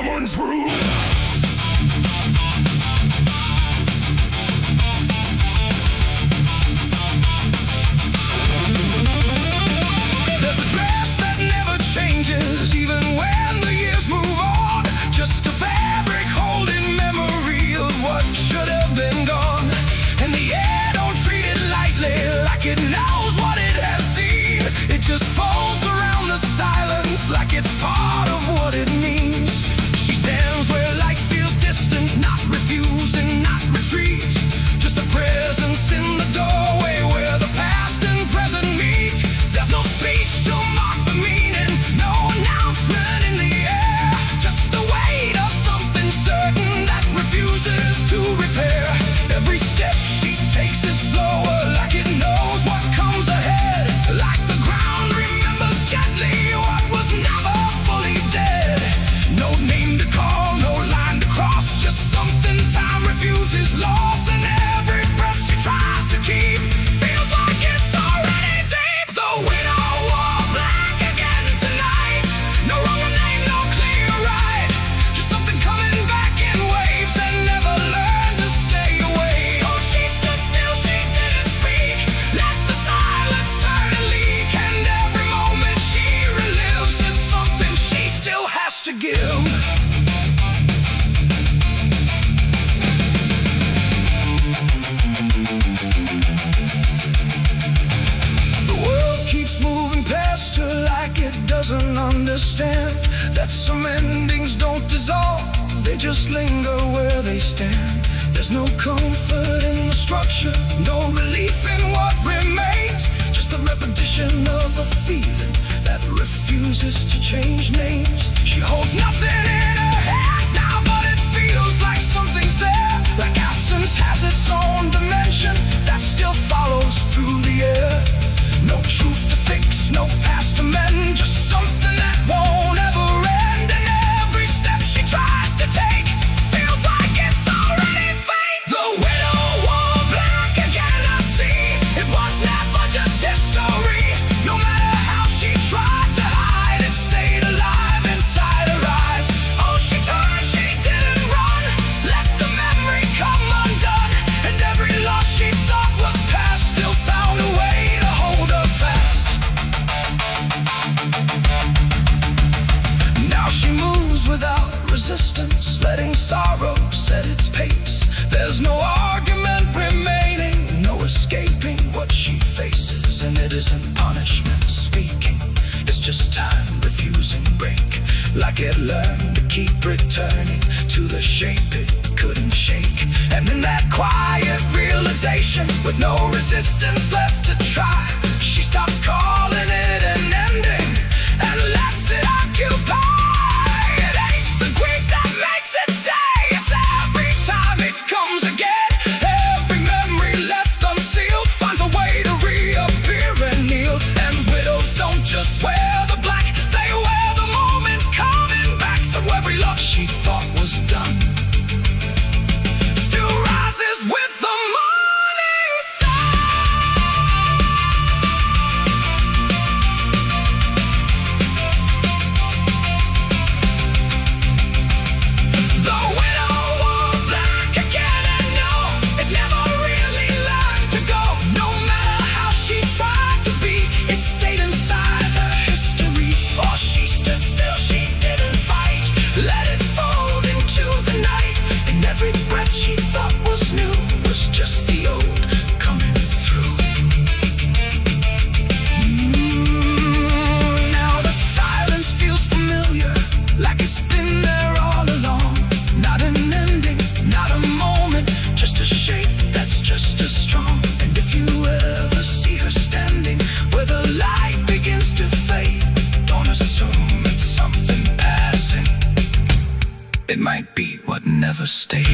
someone's room. There's a dress that never changes, even when the years move on. Just a fabric holding memory of what should have been gone. And the air don't treat it lightly, like it knows what it has seen. It just folds around the silence like it's part of what it means. She stands where light feels distant, not refusing, not retreat. Just a presence in the doorway where the past and present meet. There's no speech to mark the meaning, no announcement in the air. Just the weight of something certain that refuses to repair. Every step she takes is slower, like it knows what comes ahead. Like the ground remembers gently what was never fully dead. No name to call, no line to cross, just something time refuses loss. And every breath she tries to keep feels like it's already deep. The widow wore black again tonight. No wrong name, no clear right. Just something coming back in waves that never learned to stay away. Oh, she stood still, she didn't speak. Let the silence turn and leak. And every moment she relives is something she still has to give. The world keeps moving past her like it doesn't understand that some endings don't dissolve, they just linger where they stand. There's no comfort in the structure, no relief in what remains. Just the repetition of a feeling that refuses to change names. She holds nothing in her hands now, but it feels like something's there. Like absence has its own dimension that still follows through the air. No truth to fix, no past to mend, just something that won't ever end. And every step she tries to take feels like it's already fate. The widow wore black again, I see. It was never just history. No matter how she tried to hide, it stayed alive inside her eyes. Oh, she turned, she didn't run. Let the memory come undone. And every loss she thought was past still found a way to hold her fast. Now she moves without resistance, letting sorrow set its pace. There's no argument remaining, no escaping what she faces. And it isn't punishment speaking, it's just time refusing break. Like it learned to keep returning to the shape it couldn't shake. And in that quiet realization, with no resistance left to try, she stops calling it an ending and lets it occupy. It ain't the grief that makes it stay, it's every time it comes again. Every memory left unsealed finds a way to reappear and kneel. And widows don't just wear the black, they wear the moments coming back. So every loss she thought was done still rises with the morning sun. The widow wore black again, and no, it never really learned to go. No matter how she tried to be, it stayed inside her history. Oh, she stood still, she didn't fight. Let it fold into the night. And every breath she thought was new was just the old coming through. Now the silence feels familiar, like it's been there all along. Not an ending, not a moment, just a shape that's just as strong. And if you ever see her standing where the light begins to fade, don't assume it's something passing. It might be what never stayed.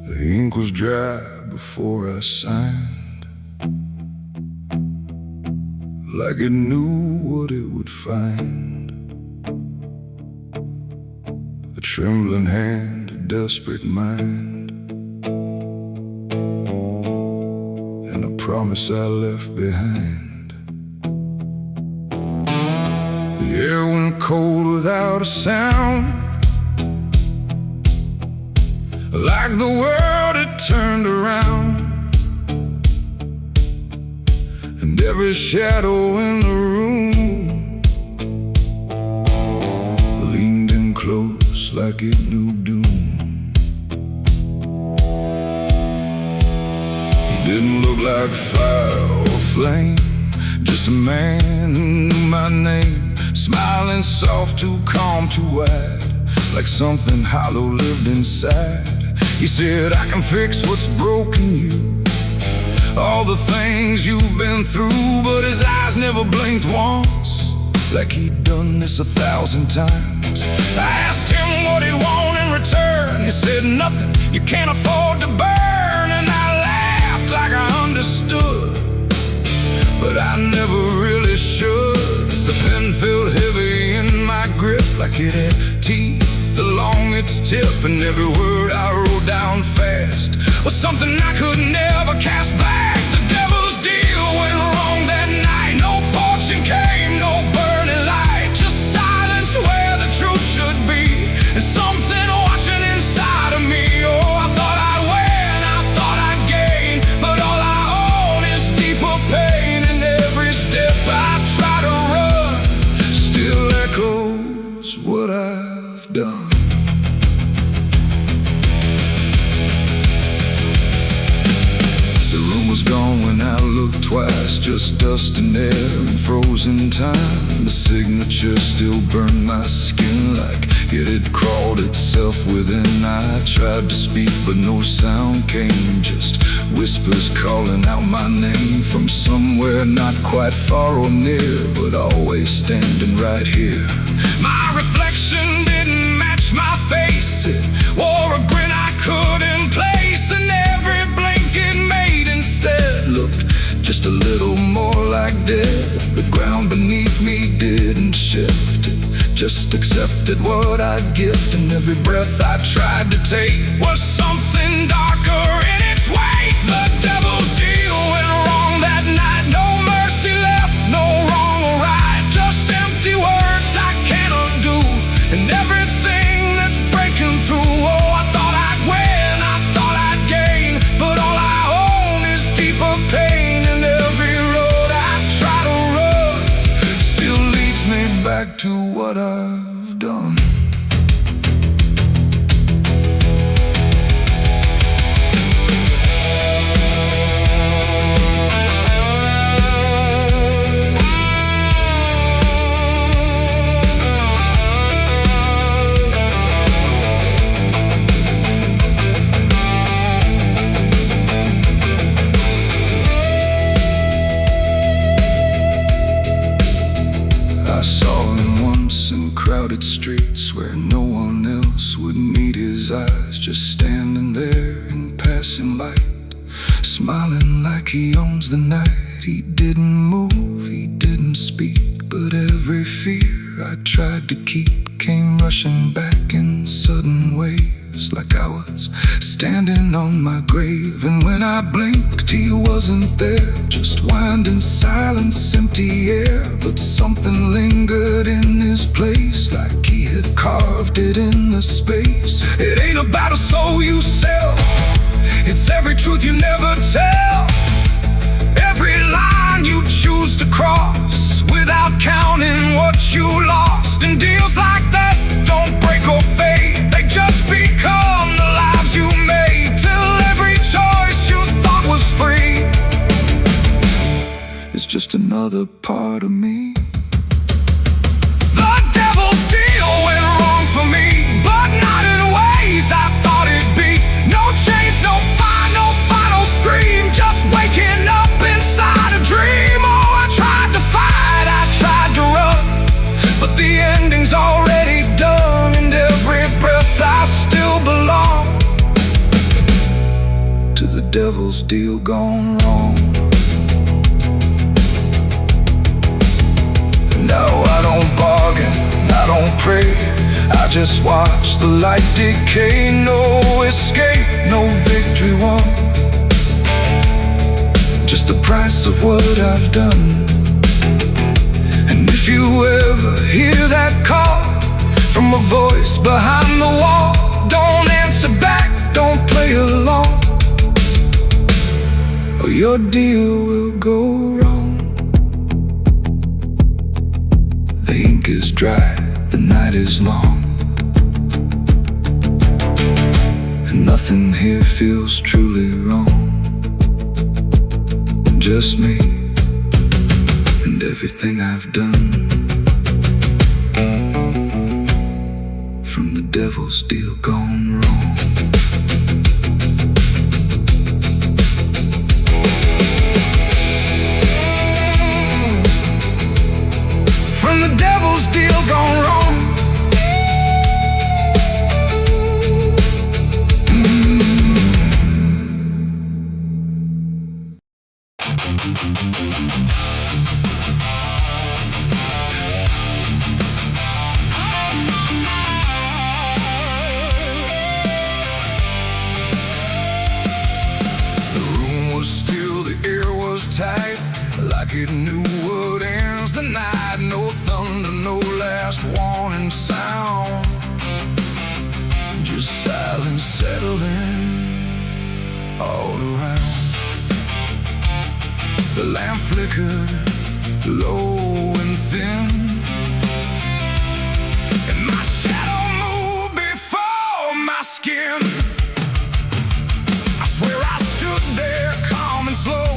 The ink was dry before I signed, like it knew what it would find. A trembling hand desperate mind, and a promise I left behind. The air went cold without a sound, like the world had turned around, and every shadow in the room leaned in close like it knew doom. He didn't look like fire or flame, just a man who knew my name, smiling soft, too calm, too wide, like something hollow lived inside. He said, I can fix what's broken you, all the things you've been through. But his eyes never blinked once, like he'd done this 1,000 times. I asked him what he'd want in return. He said, nothing you can't afford to burn. And I laughed like I understood, but I never really should. The pen felt heavy in my grip, like it had teeth along its tip, and every word I wrote down fast was something I could never cast back. The devil's deal went wrong that night. No fortune came, no burning light, just silence where the truth should be, and something watching inside of me. Oh, I thought I'd win, I thought I'd gain, but all I own is deeper pain. And every step I try to run still echoes what I've done. Gone when I looked twice, just dust and air and frozen time. The signature still burned my skin like it had crawled itself within. I tried to speak but no sound came, just whispers calling out my name from somewhere not quite far or near, but always standing right here. My reflection didn't match my face, it wore a grin I couldn't place, and every blink it made instead looked just a little more like dead. The ground beneath me didn't shift, it just accepted what I'd gift, and every breath I tried to take was something darker in its wake. The devil's deal went wrong that night. No mercy left, no wrong or right, just empty words I can't undo, and everything that's breaking through. Oh, I thought I'd win, I thought I'd gain, but all I own is deeper pain. And every road I try to run still leads me back to what I've done. I saw him once in crowded streets where no one else would meet his eyes, just standing there in passing light, smiling like he owns the night. He didn't move, he didn't speak, but every fear I tried to keep came rushing back in sudden waves, like I was standing on my grave. And when I blinked, he wasn't there, just winding silence, empty air. But something lingered in his place, like he had carved it in the space. It ain't about a soul you sell, it's every truth you never tell, every line you choose to cross without counting what you lost. And deals like that don't break or fade, they just become the lives you made, till every choice you thought was free is just another part of me. The devil's deal went wrong for me, but not in ways I thought it'd be. No chains, no fire, no final scream, just waking up inside a dream. Oh, I tried to fight, I tried to run, but the ending's already done, and every breath I still belong to the devil's deal gone wrong. No, I don't bargain, I don't pray, I just watch the light decay. No escape, no victory won, just the price of what I've done. And if you ever hear that call from a voice behind the wall, don't answer back, don't play along, or your deal will go wrong. The ink is dry, the night is long, and nothing here feels truly wrong. Just me and everything I've done. From the devil's deal gone wrong. From the devil's deal gone wrong. Like it knew what ends the night. No thunder, no last warning sound, just silence settling all around. The lamp flickered low and thin, and my shadow moved before my skin. I swear I stood there calm and slow,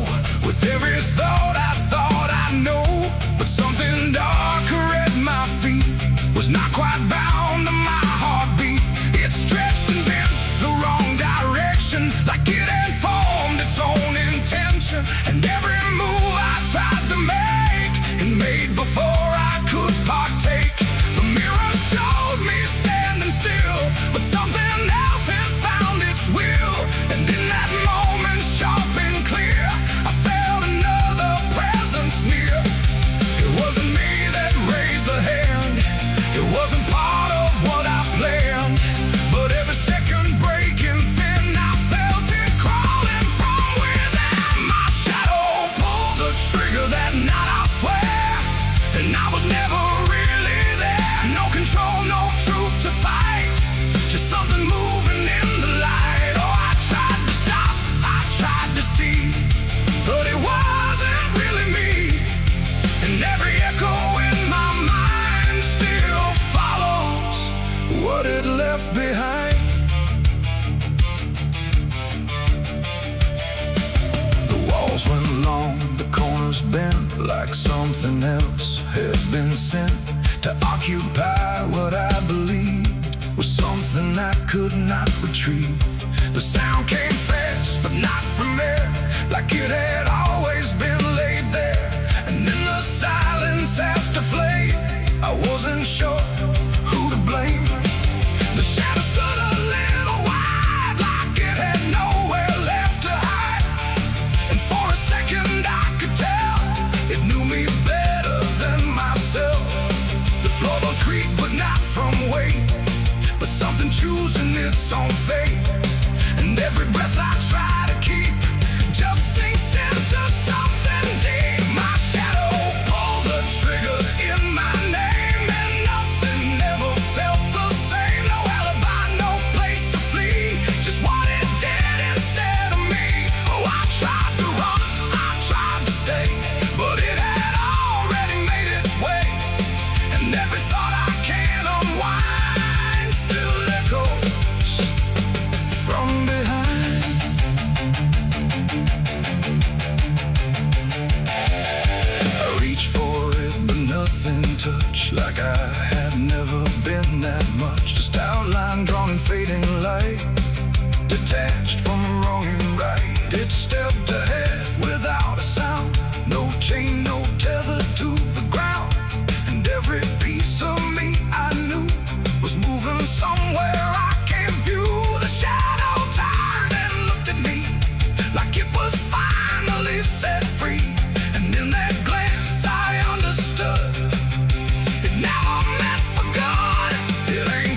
with every thought I know, but something darker at my feet was not quite bound to my heartbeat. It stretched and bent the wrong direction, like it had formed its own intention. And every move I tried to make, and made before I could partake. The mirror showed me standing still, but something else had found its will. And in that moment, sharp and clear, I felt another presence near. It wasn't me that raised the hand, it wasn't part of what I planned, but every second breaking thin, I felt it crawling from within. My shadow pulled the trigger that night, I swear, and I was never really there. No control, no truth to fight, just something moving in the light. Oh, I tried to stop, I tried to see, but it wasn't really me. And every echo in my mind still follows what it left behind. The walls went long, the corners bent, like something else had been sent to occupy what I believed was something I could not retrieve. The sound came fast, but not from there, like it had always been laid there. And in the silence after flame, I wasn't sure who to blame. The shadow stood a little wide, like it had nowhere left to hide. And for a second I could tell it knew me better than myself. The floorboards creaked, but not from weight, but something choosing its own fate. And every breath I try to keep just sinks into something deep. My shadow pulled the trigger in my name, and nothing ever felt the same. No alibi, no place to flee, just what it did instead of me. Oh, I tried to run, I tried to stay, but it had already made its way. And every thought I can unwind still echoes from behind. I reached for it, but nothing touched, like I had never been that much. Just outline drawn in fading light, detached from wrong and right. It stepped ahead without a sound, no chain, no tether to the ground. And every piece of me I knew was moving somewhere I can't view. The shadow turned and looked at me, like it was finally set free. And in that glance I understood, it never meant for good. It ain't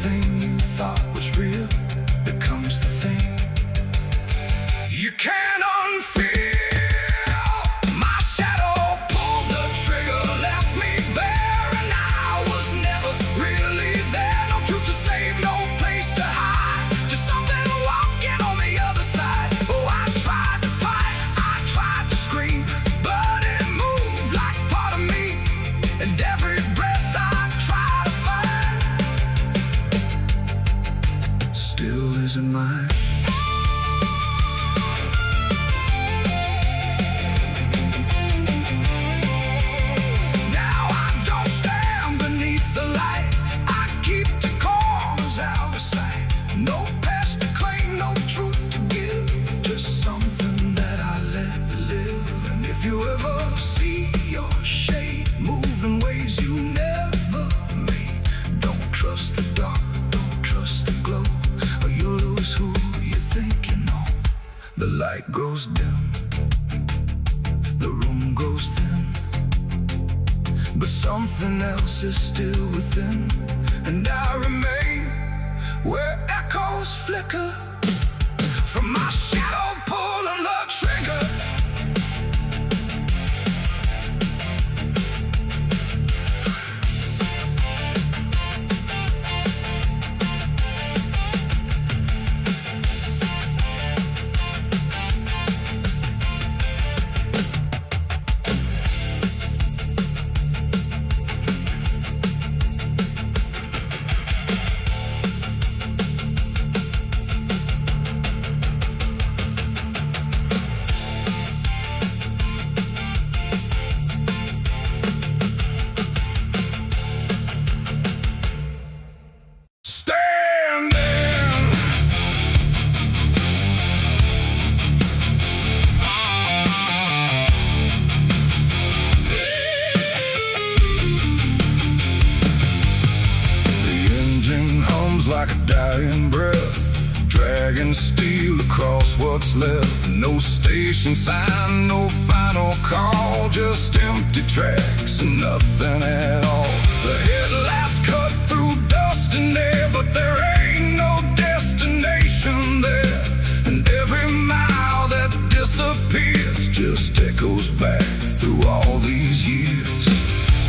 everything you thought was real becomes the thing you can't unfeel. My shadow pulled the trigger, left me bare, and I was never really there. No truth to save, no place to hide, just something walking on the other side. Oh, I tried to fight, I tried to scream, but it moved like part of me, and every breath I try to find still isn't mine. No past to claim, no truth to give, just something that I let live. And if you ever see your shade move in ways you never made, don't trust the dark, don't trust the glow, or you'll lose who you think you know. The light grows dim, the room grows thin, but something else is still within, and I remain where echoes flicker from my shadow pulling the trigger. Like a dying breath, dragging steel across what's left. No station sign, no final call, just empty tracks and nothing at all. The headlights cut through dust and air, but there ain't no destination there. And every mile that disappears just echoes back through all these years.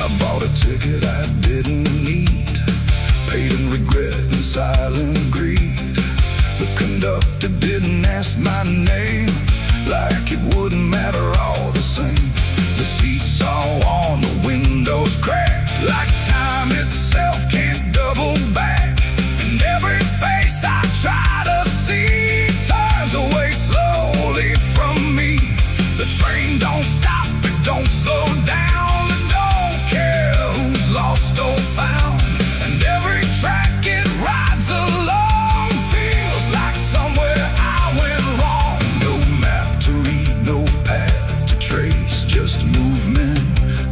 I bought a ticket I didn't need, paid in regret and silent greed. The conductor didn't ask my name, like it wouldn't matter all the same. The seats all worn, the windows cracked, like time itself can't double back. And every face I try to see turns away slowly from me. The train don't stop, it don't slow down, it don't care who's lost or found. And every track it rides along feels like somewhere I went wrong. No map to read, no path to trace, just movement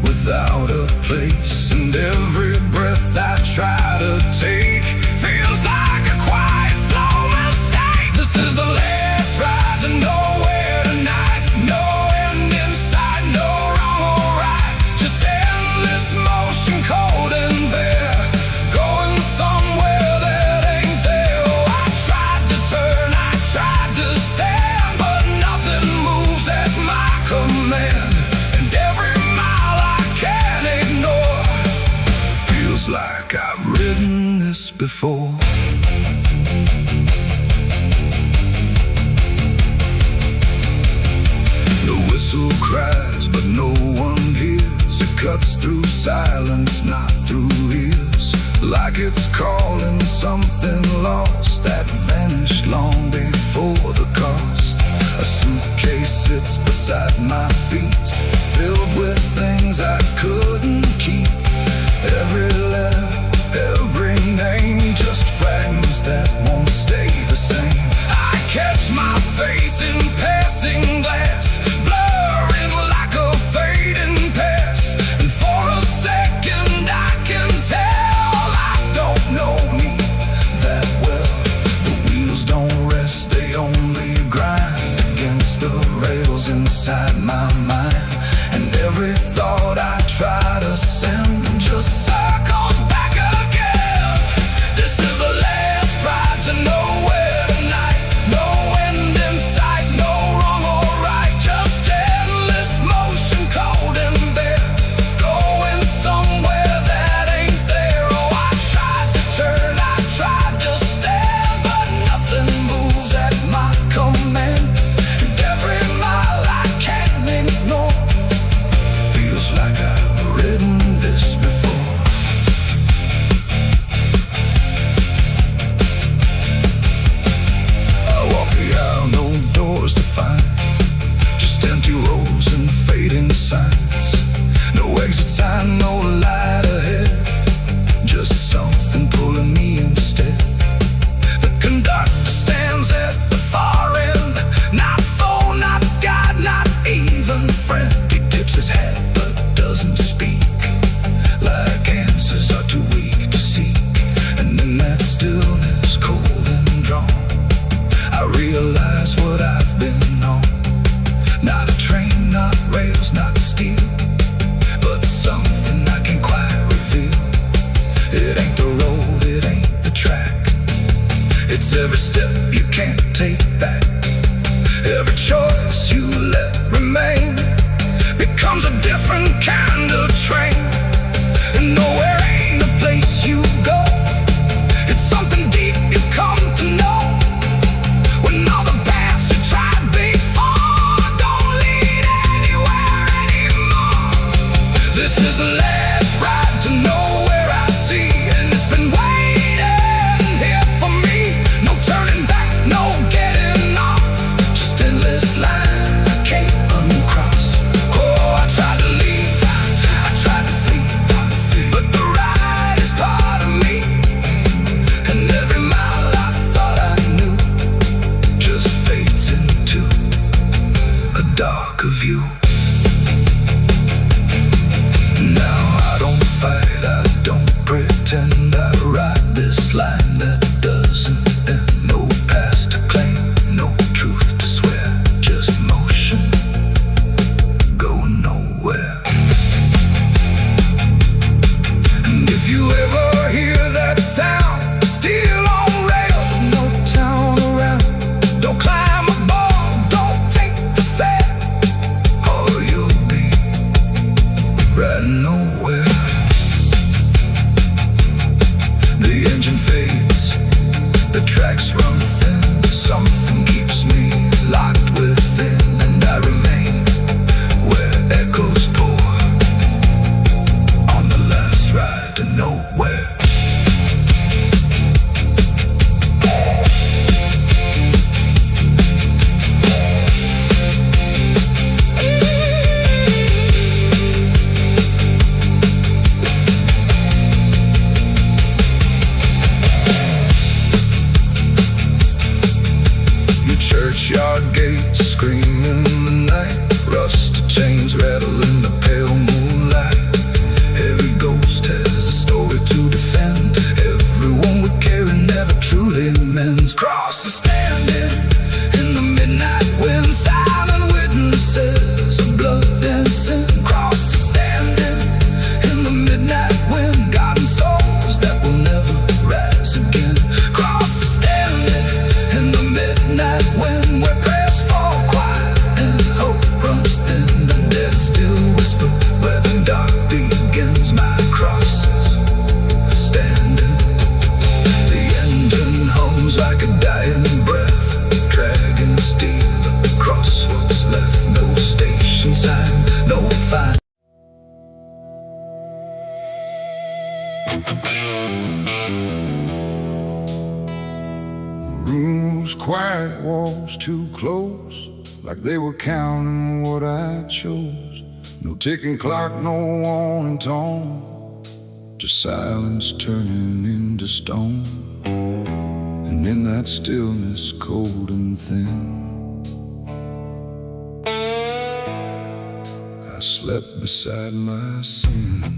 without a place. And every breath I try to take feels like a quiet, slow mistake. This is the last ride to nowhere tonight. No end in sight, no wrong or right, just endless motion, cold and bare, going somewhere that ain't there. Oh, I tried to turn, I tried to stand, but nothing moves at my command. And every mile I can't ignore feels like I've ridden this before. The whistle cries, but no one hears. It cuts through silence, not through ears, like it's calling something lost that vanished long before the cost. A suitcase sits beside my feet, filled with things I couldn't keep. Every letter, every name, just fragments that won't stay the same. I catch my face in passing glass, blurring like a fading past. And for a second I can tell I don't know me that well. The wheels don't rest, they only grind against the rails inside my mind. every step you can't take back, every choice you let remain becomes a different kind of train. And nowhere ain't a place you go, it's something deep you come to know. When all the paths you tried before don't lead anywhere anymore. This is the last ride to nowhere I see, and it's been waiting here for me. No turning back, no getting off, just endless line I can't uncross. Oh, I tried to leave, I tried to flee, but the ride is part of me. And every mile I thought I knew just fades into a darker view. Now I don't fight, I don't pretend, I ride this line that doesn't end. No past to claim, no truth to swear, just motion going nowhere. And if you ever hear that sound, still on rails with no town around, don't climb aboard, don't take the fare, or you'll be riding nowhere. The engine fades, the tracks run thin, something keeps me locked within, and I remain where echoes pour on the last ride to nowhere. Churchyard gates scream in the night, rusted chains rattle in the pale moonlight. Every ghost has a story to defend, everyone we carry never truly mends. Crosses standing in the midnight wind, silent witnesses of blood and sin. Crosses standing in the midnight wind, guarding souls that will never rise again. Crosses standing in the midnight wind, where prayers fall quiet and hope runs thin. The dead still whisper where the dark begins. My crosses are standing. The engine hums like a dying breath, dragging steel across what's left. No station sign, no fine. Room was quiet, walls too close, like they were counting what I chose. No ticking clock, no warning tone, just silence turning into stone. And in that stillness, cold and thin, I slept beside my sins.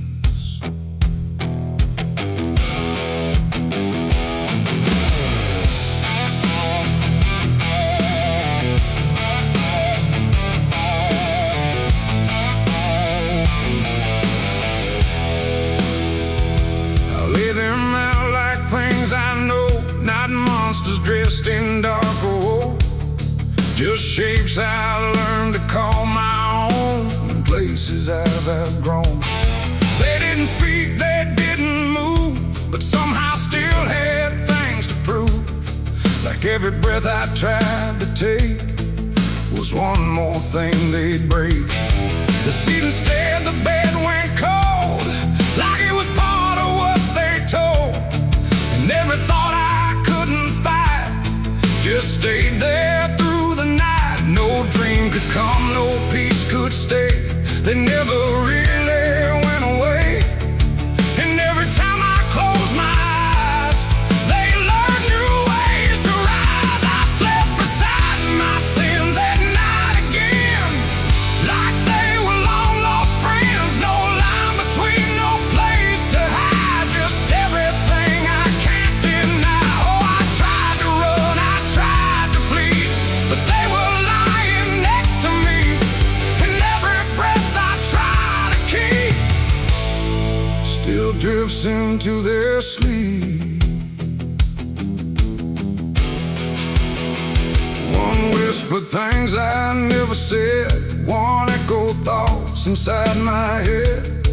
Dressed in dark gold, just shapes I learned to call my own, and places I've outgrown. They didn't speak, they didn't move, but somehow still had things to prove. Like every breath I tried to take was one more thing they'd break. The ceiling stared, the bed went cold, like it was part of what they told. And every thought I couldn't fight just stayed there through the night. No dream could come, no peace could stay. They never really went away. And every time I close my eyes, they learn new ways to rise. I slept beside my sins at night again, like they were long lost friends. No line between, no place to hide, just everything I can't deny. Oh, I tried to run, I tried to flee, but they were lying next to me. And every breath I try to keep still drifts into their sleep. whispered things I never said. One echoed thoughts inside my head,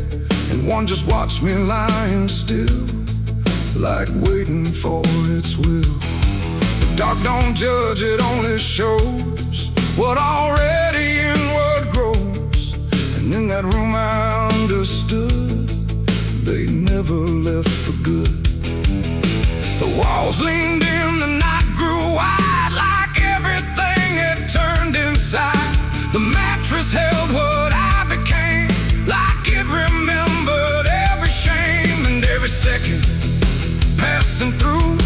and one just watched me lying still, like waiting for its will. The dark don't judge, it only shows what already inward grows. And in that room I understood they never left for good. The walls leaned in, the night grew wide, like everything had turned inside. The mattress held what I became, like it remembered every shame and every second passing through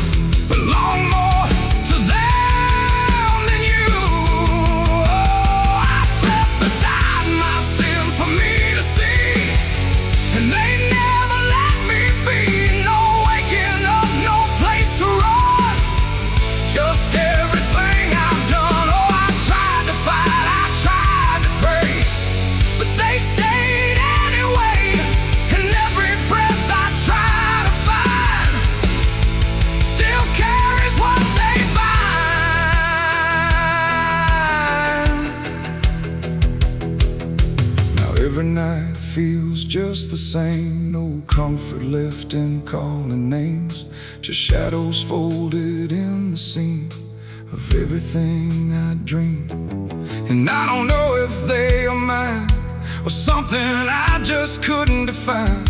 belonged more to them than you. Oh, I slept beside my sins for me to see, and they never let me be. No waking up, no place to run, just everything I've done. Oh, I tried to fight, I tried to pray, but they stayed anyway. And every breath I try to find still carries what they bind. Now every night feels just the same. No comfort left in calling names, just shadows folded in the seam of everything I dream. And I don't know if they are mine or something I just couldn't define,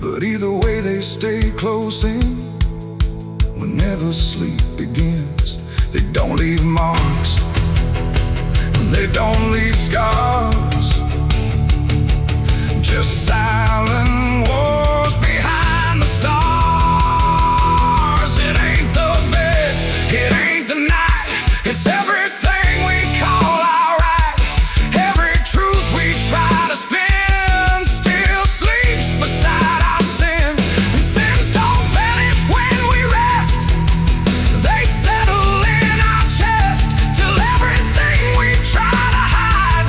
but either way they stay close in whenever sleep begins. They don't leave marks, they don't leave scars, just silent wars behind the stars. It ain't the bed, it ain't the night, it's everything we call alright. Every truth we try to spin still sleeps beside our sin. And sins don't vanish when we rest, they settle in our chest till everything we try to hide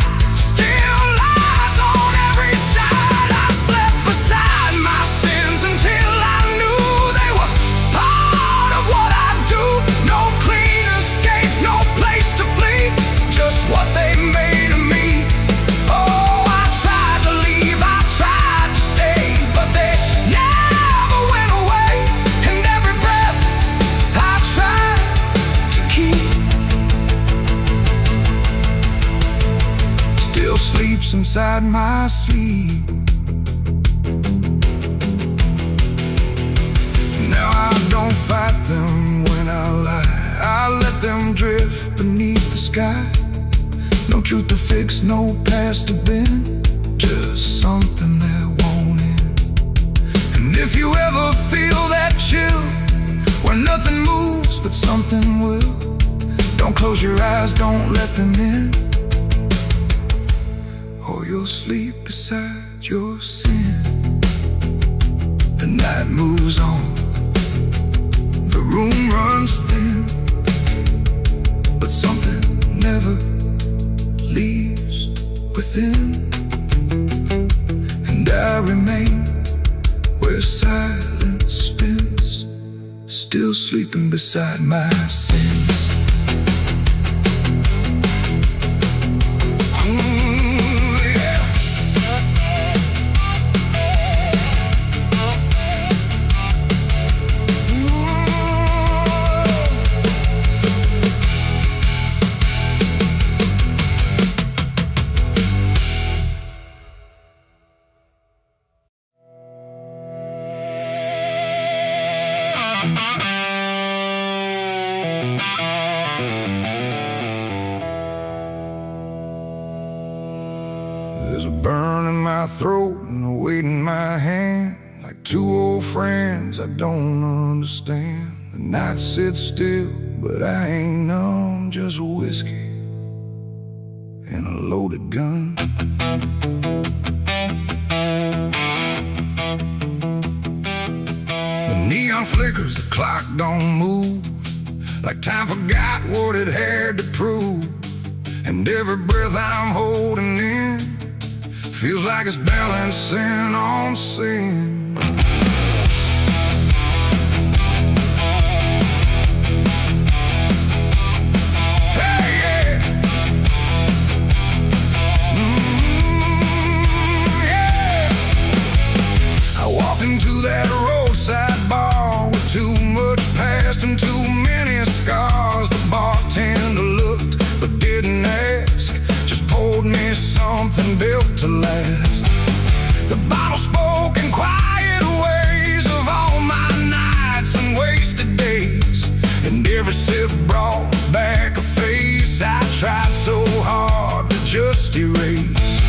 still lies on every side. I slept beside my sins until I knew they were part of what I do. No clean escape, no place to flee, just what they made of me. Oh, I tried to leave, I tried to stay, but they never went away. And every breath I tried to keep still sleeps inside my sleep. Now I don't fight them when I lie, I let them drift beneath the sky. No truth to fix, no past to bend, just something that won't end. And if you ever feel that chill where nothing moves but something will, don't close your eyes, don't let them in, or you'll sleep beside your sin. The night moves on, the room runs thin, but something never leaves within. And I remain where silence spins, still sleeping beside my sins. There's a burn in my throat and a weight in my hand, like two old friends I don't understand. The night sits still, but I ain't numb, just whiskey and a loaded gun. The neon flickers, the clock don't move, like time forgot what it had to prove. And every breath I'm holding in feels like it's balancing on sin. Hey, yeah. last. The bottle spoke in quiet ways of all my nights and wasted days, and every sip brought back a face I tried so hard to just erase.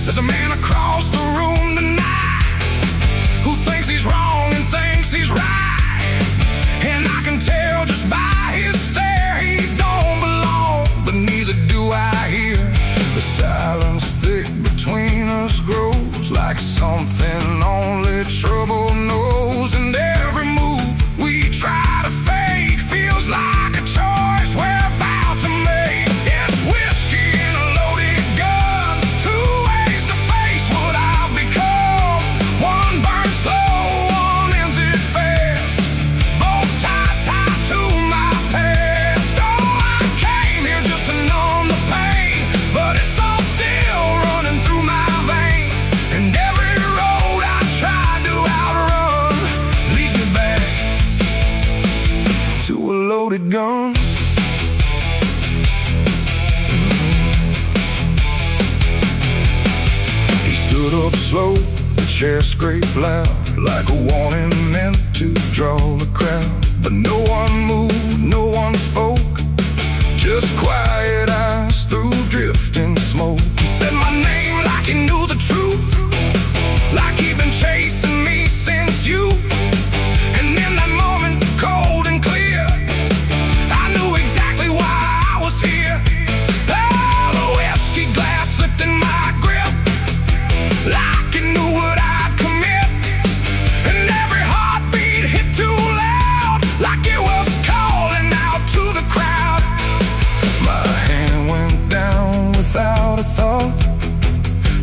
There's a man across the room tonight who thinks he's wrong and thinks he's right, and I can tell just by his stare he don't belong, but neither do I hear. The silence thick between us grows like something only trouble knows, and every move we try to fake feels like a choice we're about to make. It's whiskey and a loaded gun, two ways to face what I've become. One burns slow, one ends it fast, both tied to my past. Oh, I came here just to numb the pain, but it's all still running through my veins, and every road I try to outrun leads me back to a loaded gun. He stood up slow, the chair scraped loud, like a warning meant to draw the crowd. But no one moved, no one spoke, just quiet eyes through drifting smoke. He said my name like he knew the truth, like he'd been chasing me since youth. And in that moment, cold and clear, I knew exactly why I was here. Oh, the whiskey glass slipped in my grip, like it knew what I'd commit, and every heartbeat hit too loud, like it was calling out to the crowd. My hand went down without a thought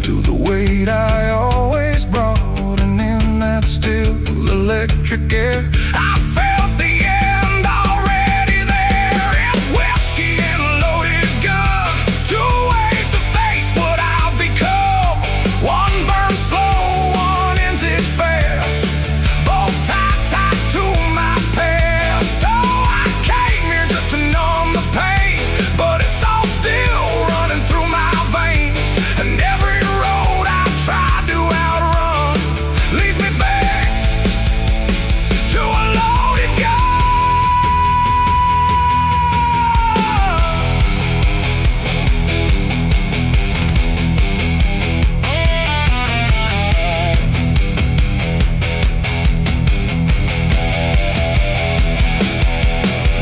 to the weight I always brought, and in that still electric air I felt the end already there. It's whiskey and a loaded gun, two ways to face what I've become. One burns slow, one ends it fast, both tied to my past. Oh, I came here just to numb the pain, but it's all still running through my veins, and every road I tried to outrun leads me back to a loaded gun.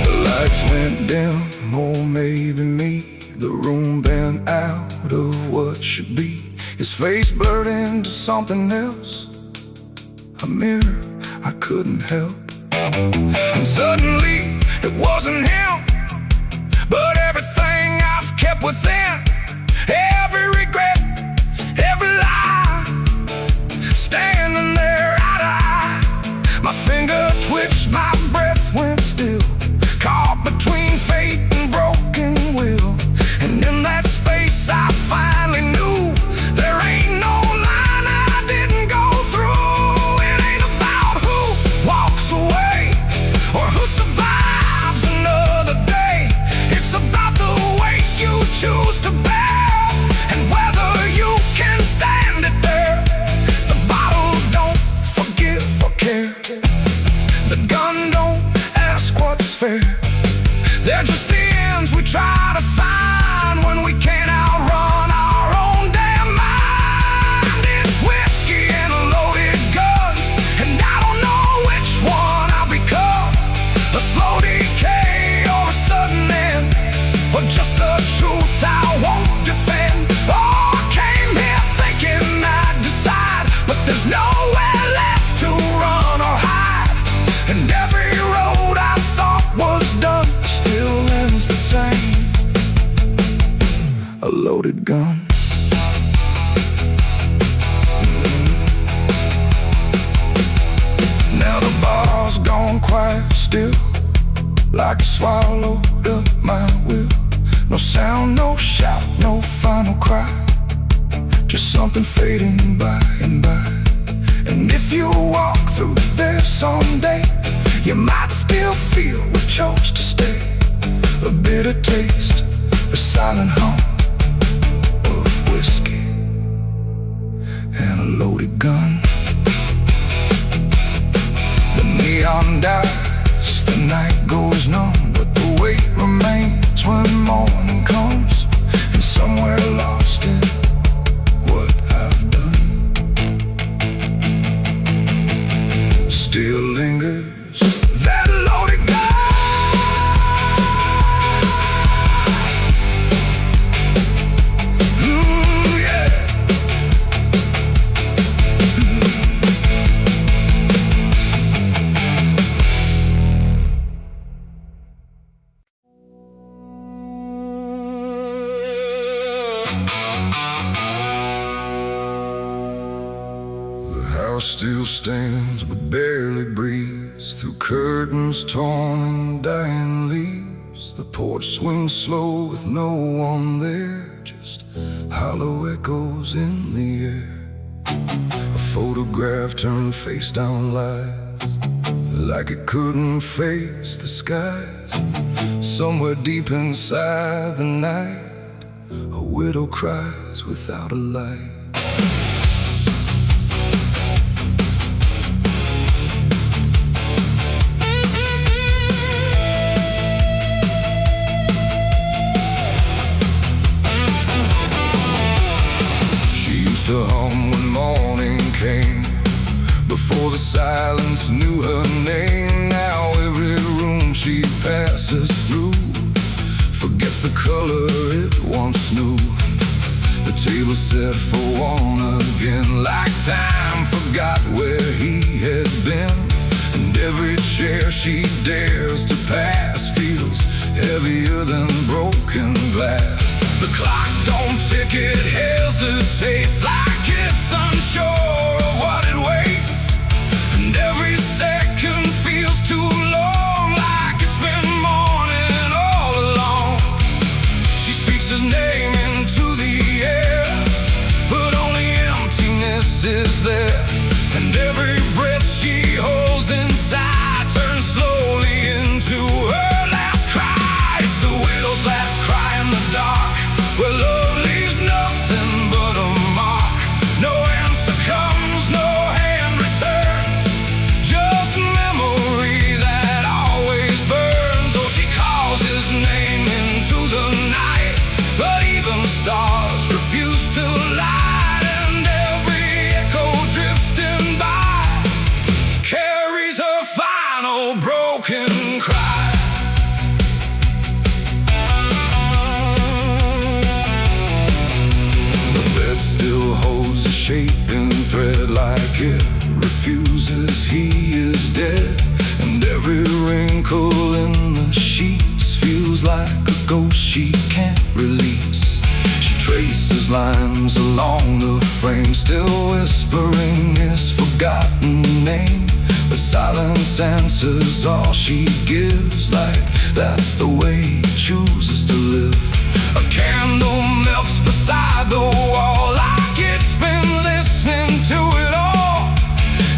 The lights went dim, or maybe me, the room bent out of what should be. His face blurred into something else, a mirror I couldn't help. And suddenly it wasn't him, but everything I've kept within, every regret, every lie, standing there eye to eye. My finger twitched, my breath went still, caught between fate and broken will. And in that space I finally knew there ain't no line I didn't go through. It ain't about who walks away or who survives another day. It's about the weight you choose to bear, and whether you can stand it there. The bottle don't forgive or care, the gun don't ask what's fair. They're just the ends we try to find when we can't outrun our own damn mind. It's whiskey and a loaded gun, and I don't know which one I'll become, a slow decay or a sudden end, or just the truth I won't defend. Oh, I came here thinking I'd decide, but there's nowhere left to run or hide, and every road I thought was done still ends the same, a loaded gun. Now the bar's gone quiet still, like it swallowed up my will. No sound, no shout, no final cry, just something fading by and by. And if you walk through there someday, you might still feel we chose to stay. A bitter taste, a silent hum of whiskey loaded gun. The neon dies, the night goes numb, but the weight remains when morning comes. And somewhere lost in what I've done still lingers that loaded gun. Still stands but barely breathes through curtains torn and dying leaves. The porch swings slow with no one there, just hollow echoes in the air. A photograph turned face down lies, like it couldn't face the skies. Somewhere deep inside the night, a widow cries without a light. To hum when morning came, before the silence knew her name. Now every room she passes through forgets the color it once knew. The table set for one again, like time forgot where he had been. And every chair she dares to pass feels heavier than broken glass. The clock don't tick, it hesitates, like it's unsure of what it waits. And every second feels too long, like it's been morning all along. She speaks his name into the air, but only emptiness is there. And every breath she holds inside turns slowly into her last cry. It's the widow's last cry in the dark, where love leaves nothing but a mark. No answer comes, no hand returns, just memory that always burns. Oh, she calls his name into the night, but even stars refuse to light. And every echo drifting by carries her final broken cry. Still holds a shaping thread, like it refuses he is dead. And every wrinkle in the sheets feels like a ghost she can't release. She traces lines along the frame, still whispering his forgotten name. But silence answers all she gives, like that's the way he chooses to live. A candle melts beside the wall, like it's been listening to it all.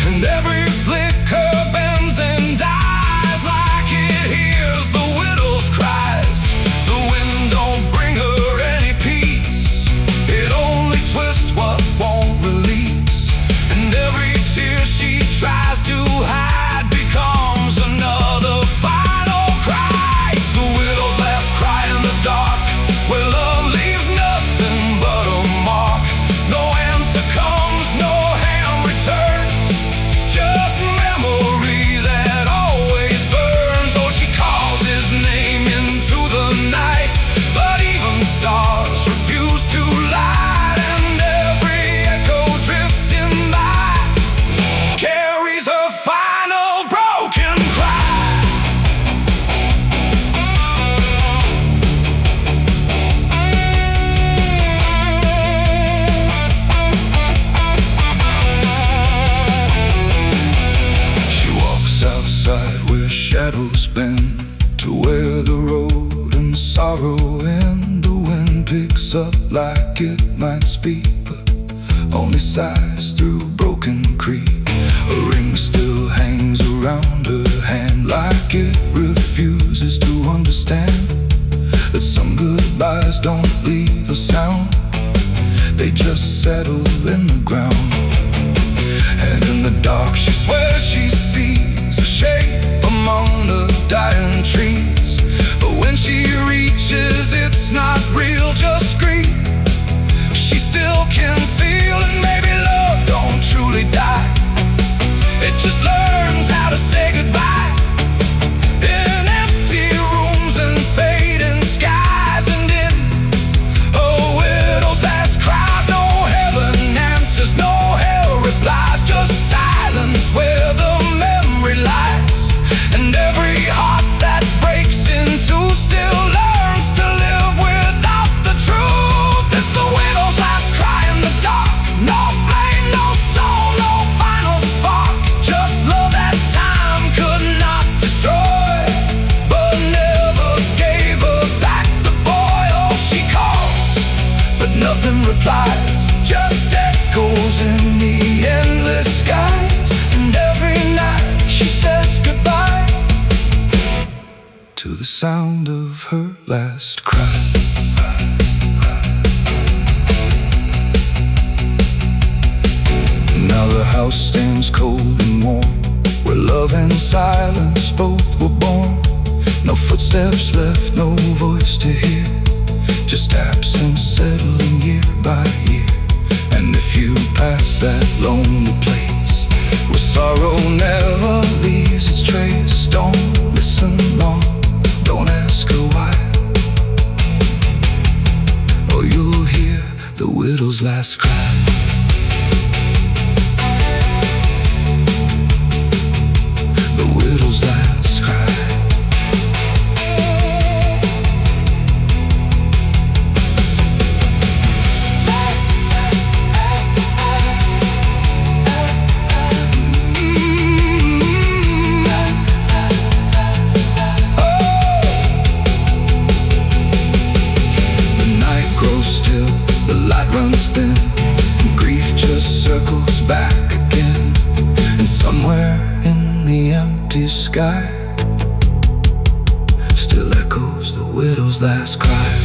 And every flicker bends and dies, like it hears the widow's cries. The wind don't bring her any peace, it only twists what won't release. And every tear she tries to hide becomes another final cry. It's the widow's last cry in the dark, where love leaves nothing but a mark. No answer comes, no hand returns, just memory that always burns. Oh, she calls his name into the night, but even stars refuse to light. And every echo drifting by carries her final broken cry. Outside where shadows bend, to where the road and sorrow end. The wind picks up like it might speak, but only sighs through broken creek. A ring still hangs around her hand, like it refuses to understand that some goodbyes don't leave a sound, they just settle in the ground. And in the dark she swears she sees a shape among the dying trees. But when she reaches, it's not real, just grief. She still can feel, and maybe love don't truly die. It just learns how to say goodbye. In empty rooms and fading skies, and in a widow's last cries. No heaven answers, no hell replies, just silence where the memory lies. And every heart that breaks in two still learns to live without the truth. It's the widow's last cry in the dark. No flame, no soul, no final spark. Just love that time could not destroy, but never gave her back the boy. Oh, she calls, but nothing replies, just echoes in the endless skies. And every night she says goodbye to the sound of her last cry. Now the house stands cold and warm, where love and silence both were born. No footsteps left, no voice to hear, just absence settling year by year. And if you pass that lonely place where sorrow never leaves its trace, don't listen long, don't ask her why, or you'll hear the widow's last cry. The widow's last cry. Runs thin, and grief just circles back again. And somewhere in the empty sky still echoes the widow's last cry.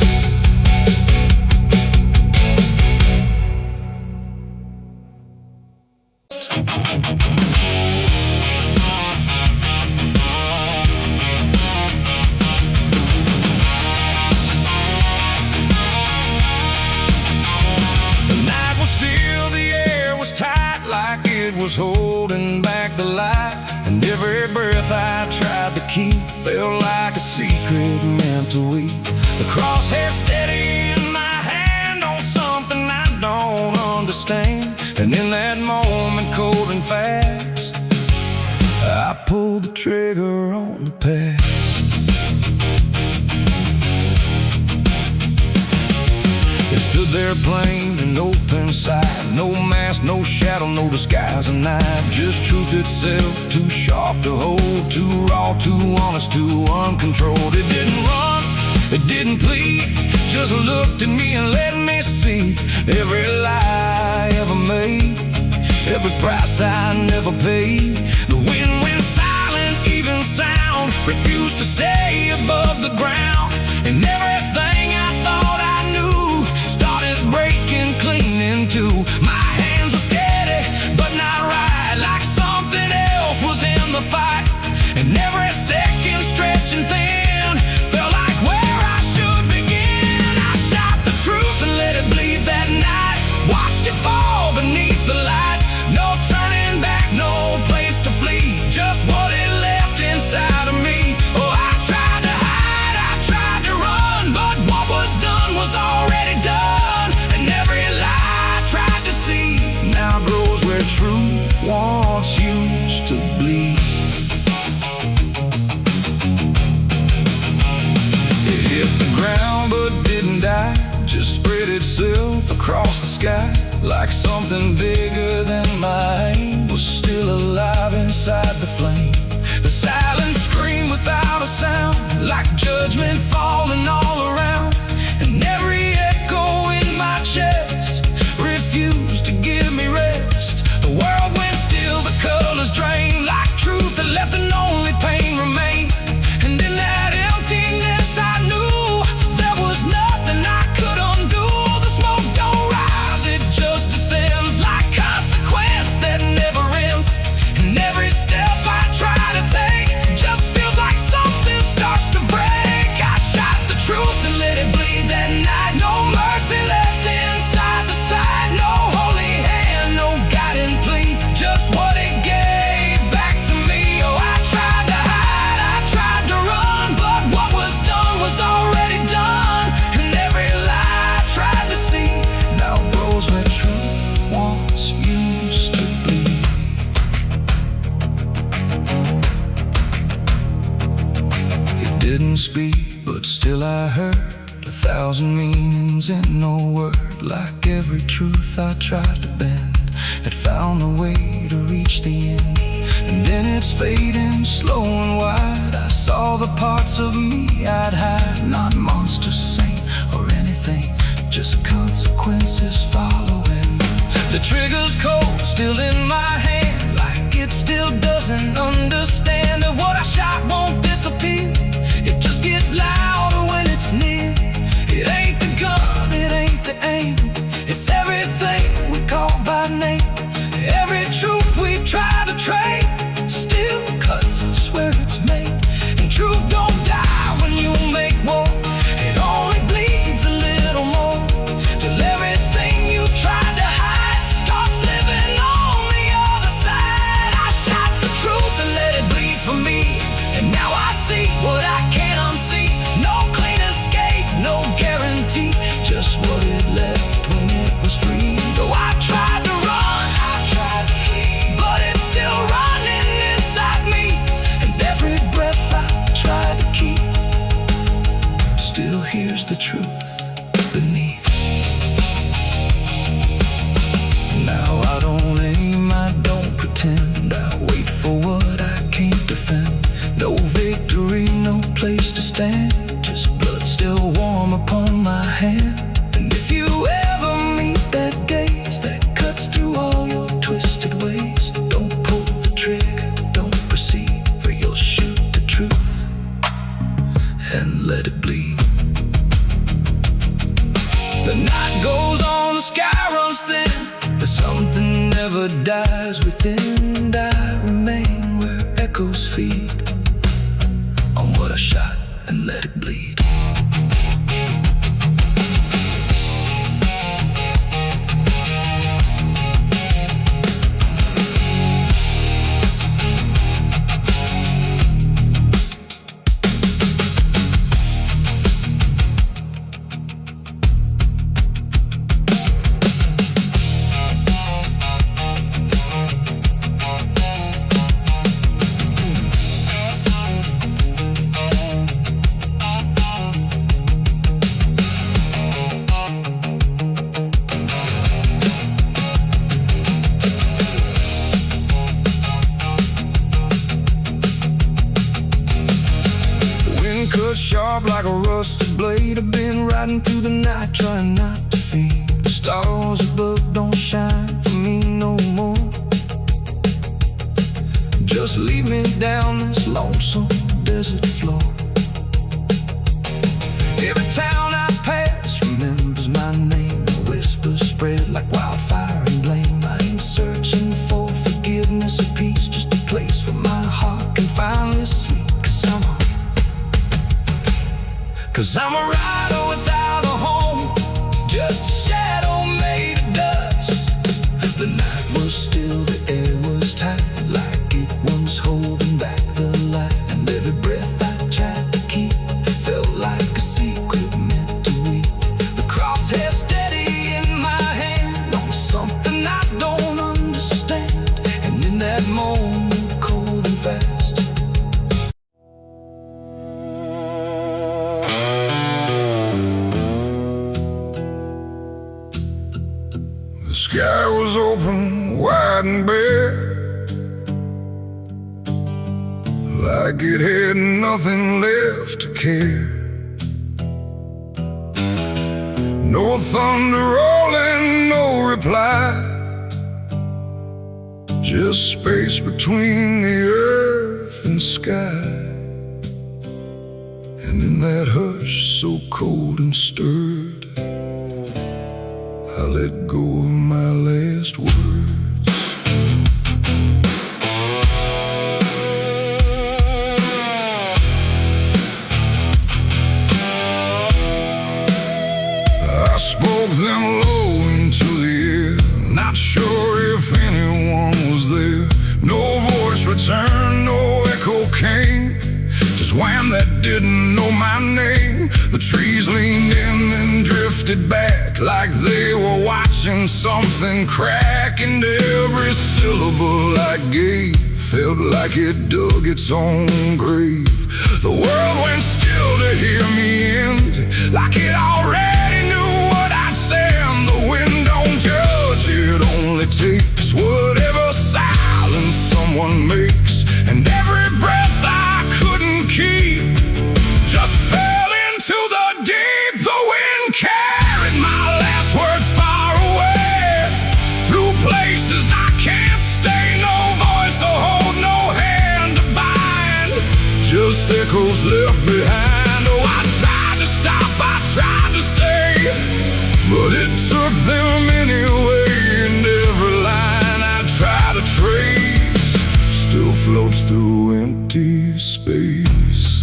Was holding back the light, and every breath I tried to keep felt like a secret meant to weep. The crosshair steady in my hand on something I don't understand, and in that moment, cold and fast, I pulled the trigger on the past. It stood there plain and open sight, no mask, no shadow, no disguise, and night, just truth itself, too sharp to hold, too raw, too honest, too uncontrolled. It didn't run, it didn't plead, just looked at me and let me see every lie I ever made, every price I never paid. The wind went silent, even sound refused to stay above the ground, and everything I thought I knew started breaking clean in two. My hands were steady, but not right, like something else was in the fight, and every second stretching thin felt like where I should begin. I shot the truth and let it bleed that night, watched it fall beneath the light. No turning back, no place to flee, just what it left inside of me. Oh, I tried to hide, I tried to run, but what was done was already done, and every lie I tried to see now grows where truth once used to bleed. It hit the ground but didn't die, just spread itself across the sky, like something bigger than my aim was still alive inside the flame. The silence screamed without a sound, like judgment falling all around, and every echo in my chest refused to give me rest. The world went still, the colors drained, like truth that left and only pain remained. And in that emptiness I knew there was nothing I could undo. The smoke don't rise, it just descends like consequence that never didn't speak, but still I heard 1,000 meanings in no word. Like every truth I tried to bend had found a way to reach the end. And in its fading, slow and wide, I saw the parts of me I'd hide. Not monster, saint, or anything, just consequences following. The trigger's cold, still in my hand, like it still doesn't understand that what I shot won't disappear. It just gets louder when it's near. It ain't the gun, it ain't the aim, it's everything we call by name. Every truth we've tried to trade still cuts us where it's made. And truth don't die when you make war, it only bleeds a little more, till everything you tried to hide starts living on the other side. I shot the truth and let it bleed for me, and now I see what I can't unsee. No clean escape, no guarantee, just what it left when it was free. Though I tried to run, but it's still running inside me, and every breath I try to keep still hears the truth beneath. Now I don't aim, I don't pretend, I wait for what I can't defend. No victory, no place to stand, just blood still warm upon my hand. And if you ever meet that gaze that cuts through all your twisted ways, don't pull the trigger, don't proceed, for you'll shoot the truth and let it bleed. The night goes on, the sky runs thin, but something never dies within. And I remain where echoes feed on what I shot and let it bleed. Cut sharp like a rusted blade, I've been riding through the night trying not to fade. The stars above don't shine for me no more. Just lead me down this lonesome desert floor. Every town I pass remembers my name. The whispers spread like wildfire and blame. I ain't searching for forgiveness or peace, just a place where my heart can finally sleep. Cause I'm a rider without a home, just a shadow made of dust. The night was still, the air was tight, like it was holding back the light. And every breath I tried to keep felt like a secret meant to weep. The crosshair steady in my hand on something I don't understand. And in that moment, cold and fast, the sky was open, wide and bare, like it had nothing left to care. No thunder rolling, no reply, just space between the earth and sky. And in that hush so cold and stirred, I let go of my last words. I spoke them low into the air, not sure if anyone was there. No voice returned, no echo came, just wham that didn't know my name. The trees leaned in and drifted back, like they were watching something crack. And every syllable I gave felt like it dug its own grave. The world went still like it already knew what I'd say. And the wind don't judge, it only takes whatever silence someone makes. And every breath I couldn't keep just fell into the deep. The wind carried my last words far away, through places I can't stay. No voice to hold, no hand to bind, just echoes left behind. Oh, I tried to stop, I tried to stay, but it took them anyway. And every line I try to trace still floats through empty space.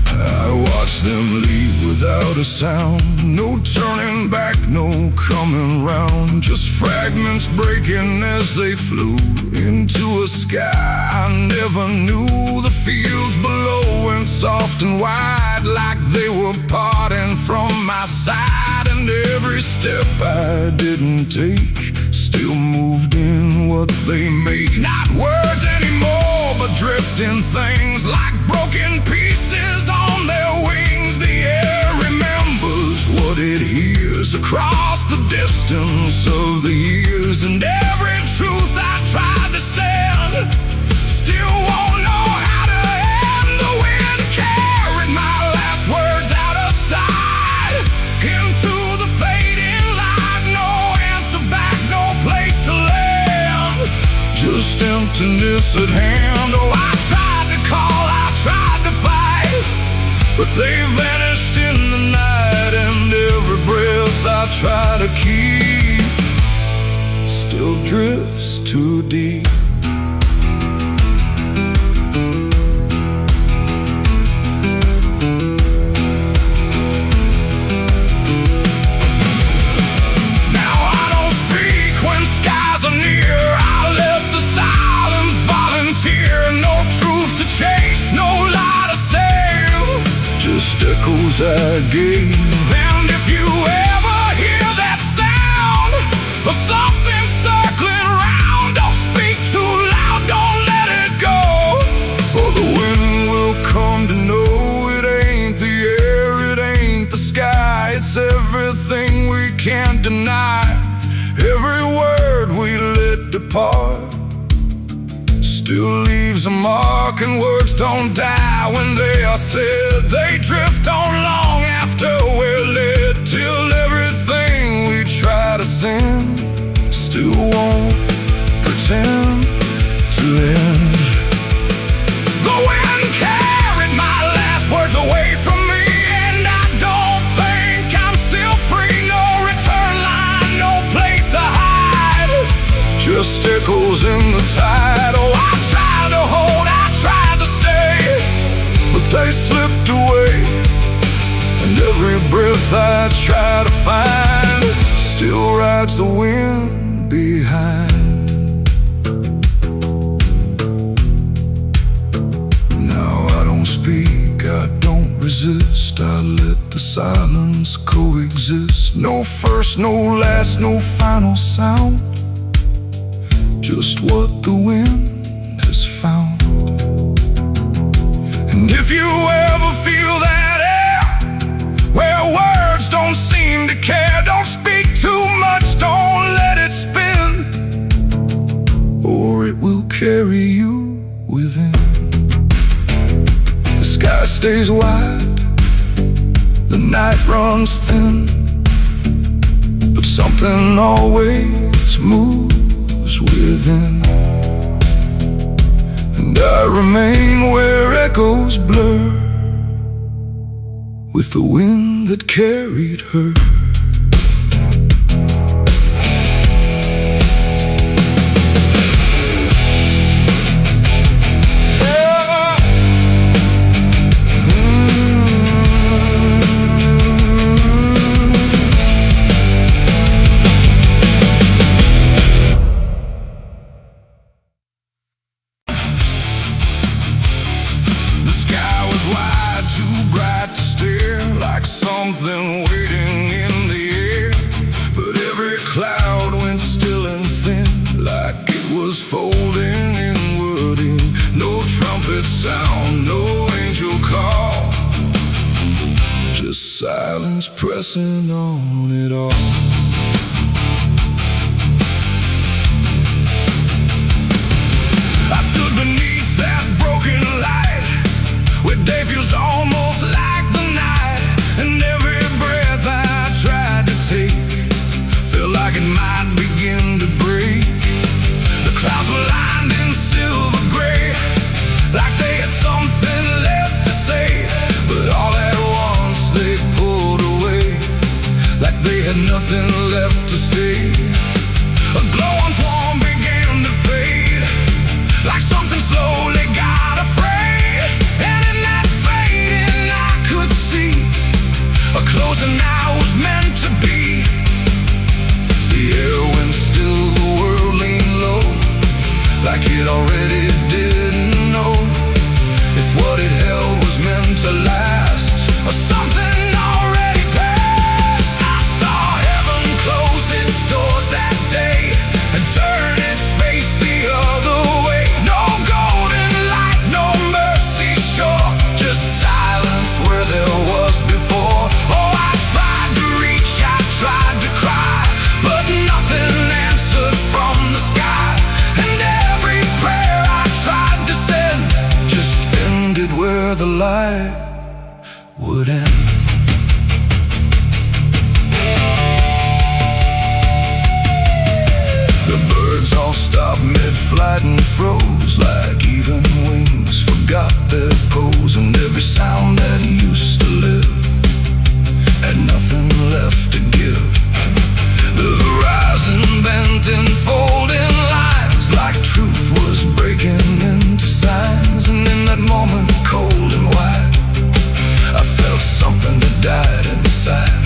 I watch them leave without a sound, no turning back, no coming round, just fragments breaking as they flew into a sky I never knew. The fields below went soft and wide, like they were parting from my side. And every step I didn't take still moved in what they make. Not words anymore, but drifting things, like broken pieces on their wings. The air remembers what it hears across the distance of the years. And every truth I tried to send still won't know how to end. The wind carried my last words out of sight, into the fading light. No answer back, no place to land, just emptiness at hand. Oh, I tried to call, I tried to fight, but they vanished in the night. And every breath I try to keep still drifts too deep. Now I don't speak when skies are near, I let the silence volunteer. No truth to chase, no lie to save, just echoes I gave. And if you ever hear that sound of something circling round, don't speak too loud, don't let it go, or the wind will come to know it ain't the air, it ain't the sky, it's everything we can't deny. Every word we let depart still leaves a mark, and words don't die when they are said. They drift on long after we're led, till everything we try to send still won't pretend to end. The wind carried my last words away from me, and I don't think I'm still free. No return line, no place to hide, just echoes in the tide. Oh, I tried to hold, I tried to stay, but they slipped away. And every breath I try to find still rides the wind behind. Now I don't speak, I don't resist, I let the silence coexist. No first, no last, no final sound, just what the wind has found. And if you ever feel that air, where words don't seem to care, don't speak too much, don't let it spin, or it will carry you within. The sky stays wide, the night runs thin, but something always moves within. And I remain where echoes blur, with the wind that carried her. Something waiting in the air, but every cloud went still and thin, like it was folding inward in. No trumpet sound, no angel will call. Just silence pressing on it all. I stood beneath that broken light, where day feels almost like the night, and every breath I tried to take felt like it might begin to break. The clouds were lined in silver gray, like they had something left to say, but all at once they pulled away, like they had nothing left to stay. A glow once warm began to fade, like something slowly got afraid. And in that fading I could see a closing I was meant to be. The air went still, the world leaned low, like it already didn't know if what it held was meant to last, or something already passed. I saw heaven close its doors that day and turn its face the other way. No golden light, no mercy shore, just silence where there was before. Oh, I tried to reach, I tried to cry, but nothing answered from the sky. And every prayer I tried to send just ended where the light would end. The birds all stopped mid-flight and froze, like even wings forgot their pose. And every sound that used to live had nothing left to give. The horizon bent in folding lines, like truth was breaking into signs. And in that moment, cold and wide, I felt something that died inside.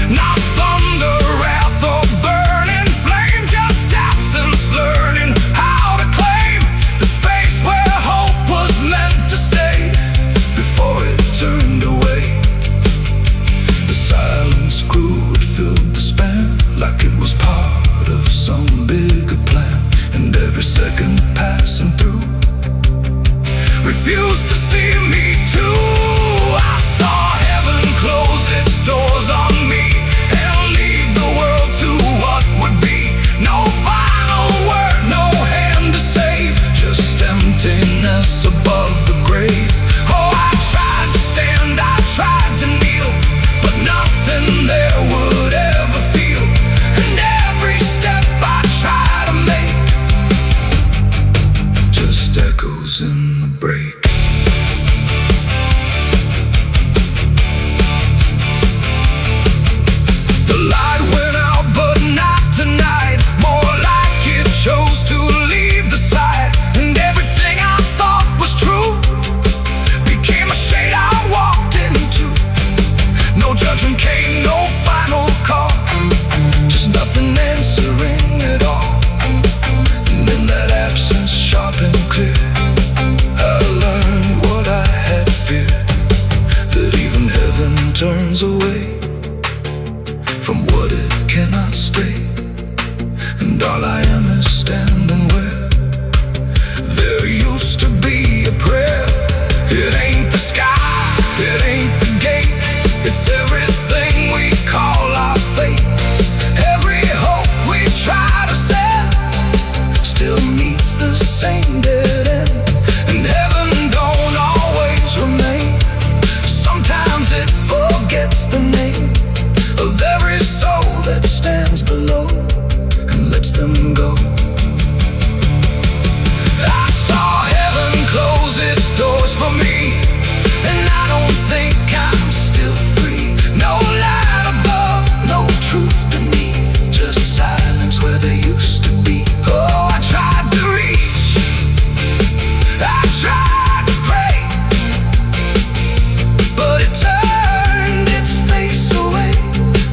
Not thunder, wrath, or burning flame, just absence learning how to claim the space where hope was meant to stay before it turned away. The silence grew, it filled the span, like it was part of some bigger plan. And every second passing through refused to see me too. I saw heaven close its doors on me and leave the world to what would be. No final word, no hand to save, just emptiness above the grave. Oh, I tried to stand, I tried to kneel, but nothing there would ever feel. And every step I try to make just echoes in the break. The light went out, but not tonight, more like it chose to leave the side. And everything I thought was true became a shade I walked into. No judgment came, no final call, just nothing answering at all. And in that absence, sharp and clear, I learned what I had feared, that even heaven turns away from what it cannot stay. And all I am is standing where there used to be a prayer. It ain't the sky, it ain't the gate, it's everything we call our fate. Every hope we try to send still meets the same dead end. And heaven don't always remain, sometimes it forgets the name of every soul that stands below and lets them go. I saw heaven close its doors for me, and I don't think I'm still free. No light above, no truth beneath, just silence where there used to be. Oh, I tried to reach, I tried to pray, but it turned its face away.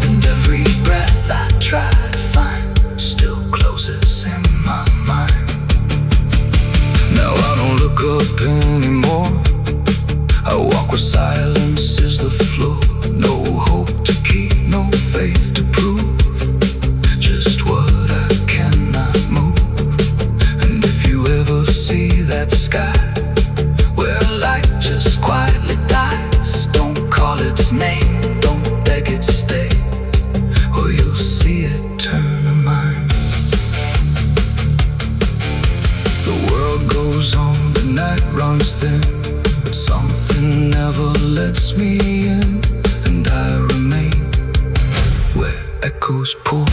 And every breath I try to find still closes in my mind. Now I don't look up anymore, I walk where silence is the floor. No hope to keep, no faith to prove, just what I cannot move. And if you ever see that sky where light just quietly lets me in, and I remain where echoes pour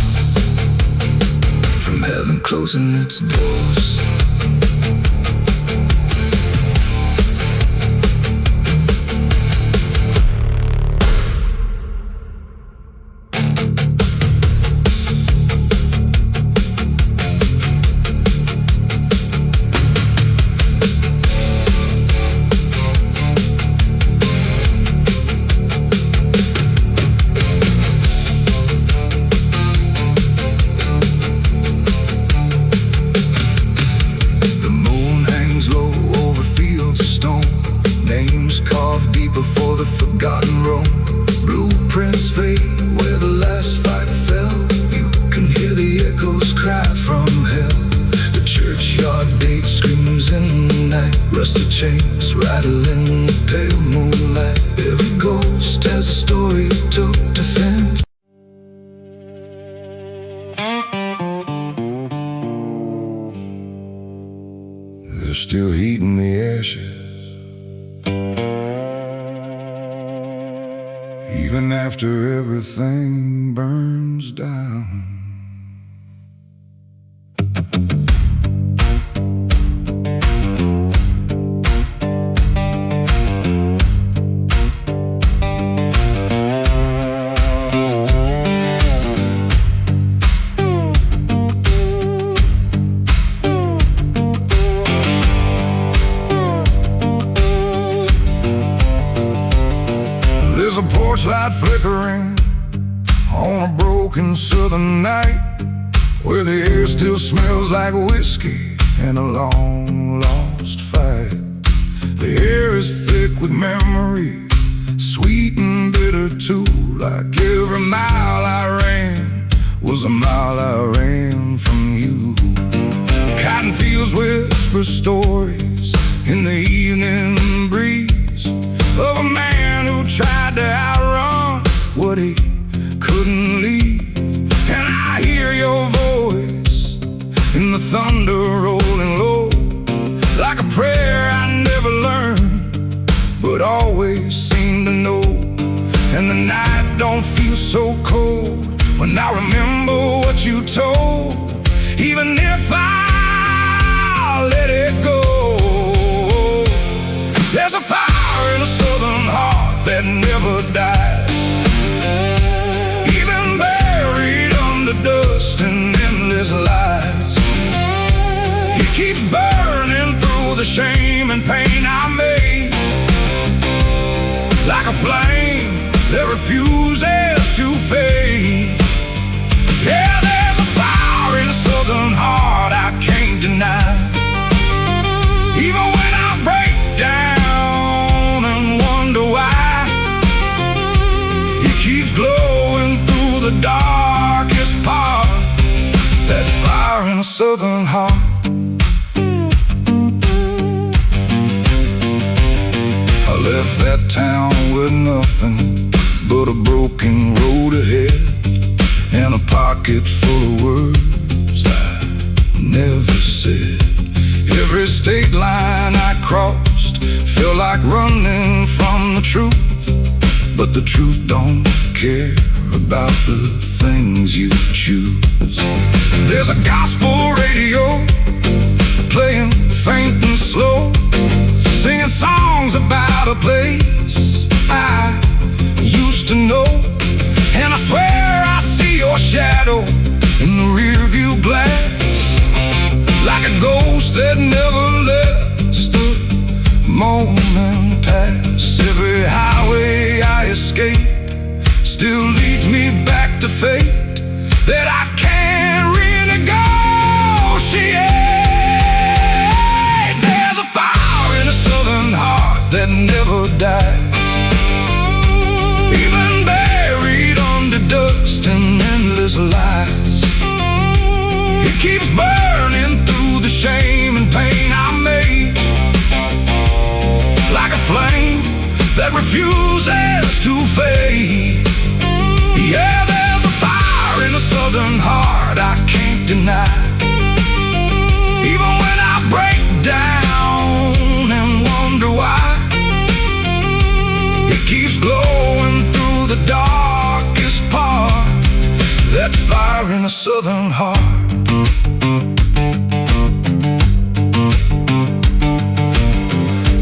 from heaven closing its doors. Before the forgotten roam, blueprints fade where the last fight fell. You can hear the echoes cry from hell. The churchyard date screams in the night. Rusty chains rattle in the pale moonlight. Every ghost has a story to defend. There's still heat in the ashes, even after everything burns down. There's a porch light flickering on a broken southern night, where the air still smells like whiskey and a long lost fight. The air is thick with memory, sweet and bitter too. Like every mile I ran was a mile I ran from you. Cotton fields whisper stories in the evening breeze of a man who tried to outrun what he couldn't leave. And I hear your voice in the thunder rolling low, like a prayer I never learned but always seem to know. And the night don't feel so cold when I remember what you told, even if I let it go. There's a fire in a southern heart that never dies, even buried under dust and endless lies. It keeps burning through the shame and pain I made, like a flame that refuses to fade. Yeah, there's a fire in a southern heart I can't deny, even when I break down and wonder why. It keeps glowing through the darkest part, that fire in a southern heart. I left that town with nothing but a broken road ahead, and a pocket full of words I never said. Every state line I crossed felt like running from the truth, but the truth don't care about the things you choose. There's a gospel radio playing faint and slow, singing songs about a place I used to know. And I swear I see your shadow in the rearview glass, like a ghost that never lets the moment pass. Every highway I escaped still leads me back to fate that I can't renegotiate. There's a fire in a southern heart that never dies, even buried under dust and endless lies. It keeps burning through the shame and pain I made, like a flame that refuses to fade. Yeah, there's a fire in a southern heart I can't deny, even when I break down and wonder why. It in a southern heart.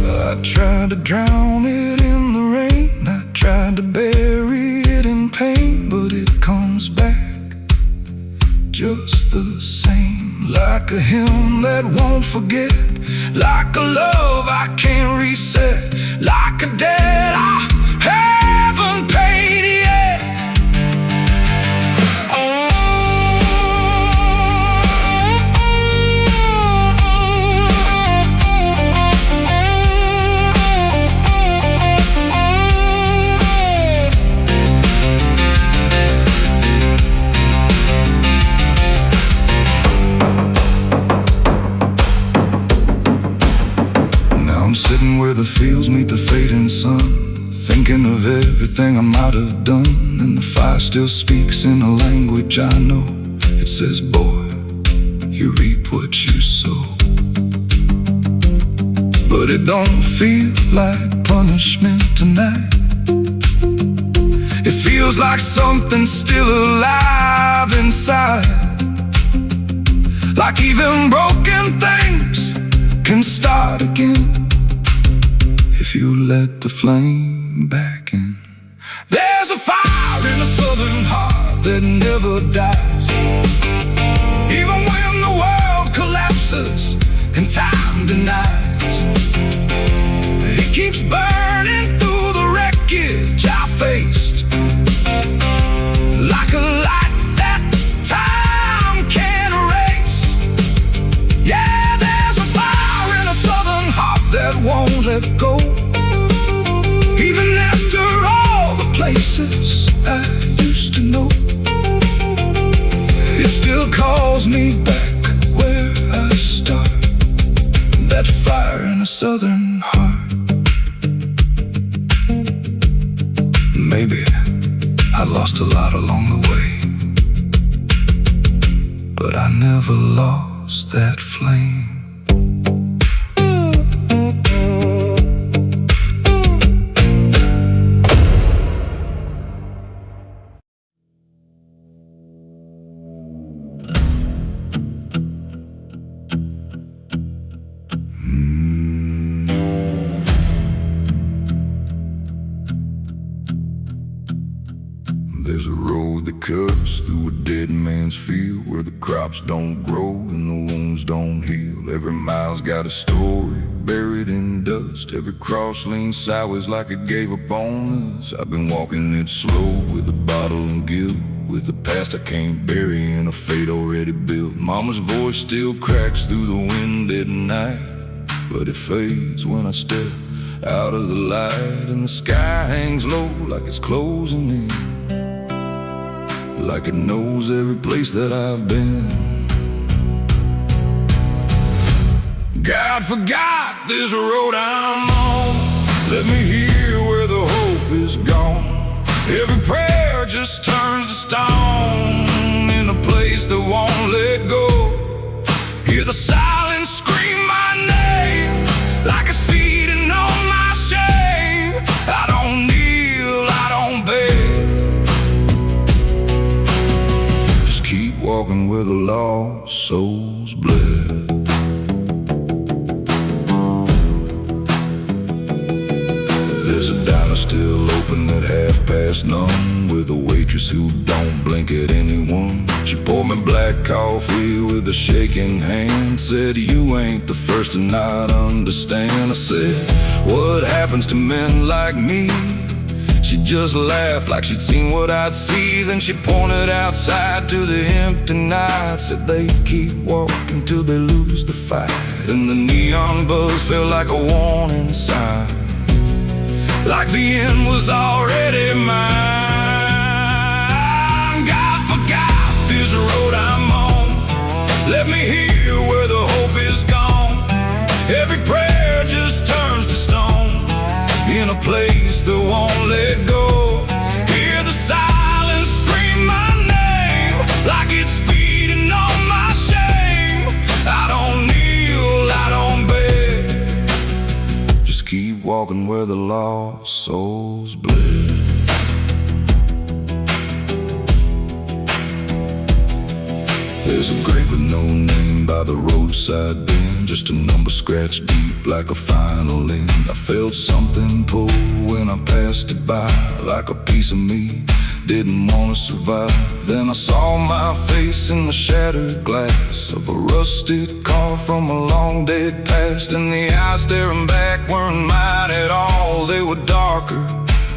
I tried to drown it in the rain, I tried to bury it in pain, but it comes back just the same. Like a hymn that won't forget, like a love I can't reset, like a debt I haven't paid yet. I'm sitting where the fields meet the fading sun, thinking of everything I might have done, and the fire still speaks in a language I know. It says, boy, you reap what you sow. But it don't feel like punishment tonight. It feels like something still alive inside, like even broken things can start again if you let the flame back in. There's a fire in a southern heart that never dies, even when the world collapses and time denies. It keeps burning through the wreckage I faced, like a light that time can't erase. Yeah, there's a fire in a southern heart that won't let go, even after all the places I used to know. It still calls me back where I started, that fire in a southern heart. Maybe I lost a lot along the way, but I never lost that flame. There's a road that cuts through a dead man's field, where the crops don't grow and the wounds don't heal. Every mile's got a story buried in dust. Every cross leans sideways like it gave up on us. I've been walking it slow with a bottle and guilt, with the past I can't bury and a fate already built. Mama's voice still cracks through the wind at night, but it fades when I step out of the light, and the sky hangs low like it's closing in, like it knows every place that I've been. God forgot this road I'm on. Let me hear where the hope is gone. Every prayer just turns to stone in a place that won't let go. Hear the silence scream my name like it's feeding on my shame. I don't kneel, I don't beg, keep walking where the lost souls bled. There's a diner still open at 9:30, with a waitress who don't blink at anyone. She poured me black coffee with a shaking hand, said, you ain't the first to not understand. I said, what happens to men like me? She just laughed like she'd seen what I'd see. Then she pointed outside to the empty night, said they keep walking till they lose the fight. And the neon buzz felt like a warning sign, like the end was already mine. God forgot this road I'm on. Let me hear where the hope is gone. Every prayer just turns to stone in a place that won't let go. Hear the silence scream my name like it's feeding on my shame. I don't kneel, I don't beg, just keep walking where the lost souls bled. There's a grave with no name by the roadside bend, just a number scratched deep like a final end. I felt something pull when I passed it by, like a piece of me didn't want to survive. Then I saw my face in the shattered glass of a rusted car from a long dead past, and the eyes staring back weren't mine at all. They were darker,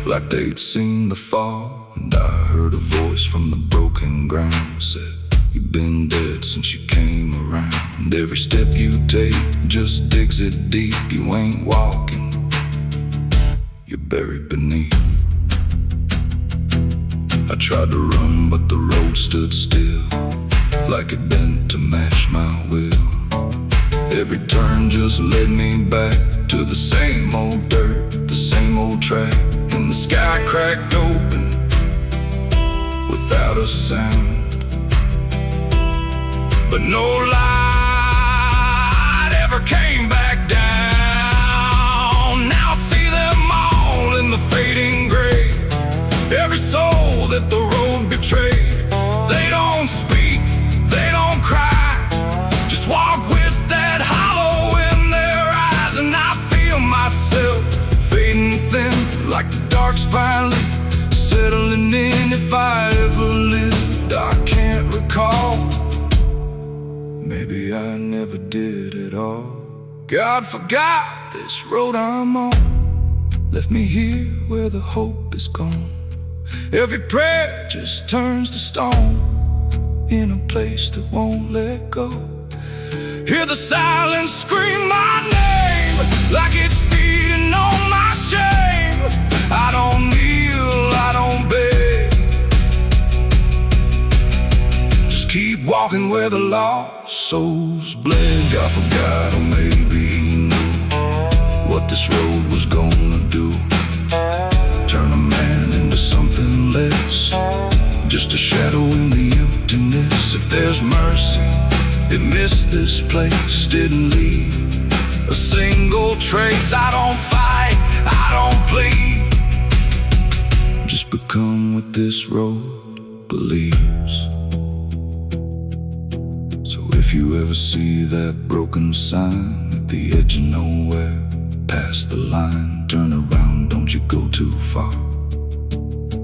like they'd seen the fall. And I heard a voice from the broken ground said, "You've been dead since you came around. And every step you take just digs it deep. You ain't walking, you're buried beneath." I tried to run, but the road stood still, like it bent to match my will. Every turn just led me back to the same old dirt, the same old track. And the sky cracked open without a sound, but no light ever came back down. Now I see them all in the fading gray, every soul that the road betrayed. They don't speak, they don't cry, just walk with that hollow in their eyes. And I feel myself fading thin, like the dark's finally settling in. If I ever lived, I can't recall. Maybe I never did at all. God forgot this road I'm on, left me here where the hope is gone. Every prayer just turns to stone, in a place that won't let go. Hear the silence scream my name, like it's feeding on my shame. I don't kneel, I don't beg, just keep walking where the lost souls bled. God forgot, or maybe he knew what this road was gonna do. Turn a man into something less, just a shadow in the emptiness. If there's mercy, it missed this place, didn't leave a single trace. I don't fight, I don't plead, just become what this road believes. So if you ever see that broken sign at the edge of nowhere, past the line, turn around, don't you go too far.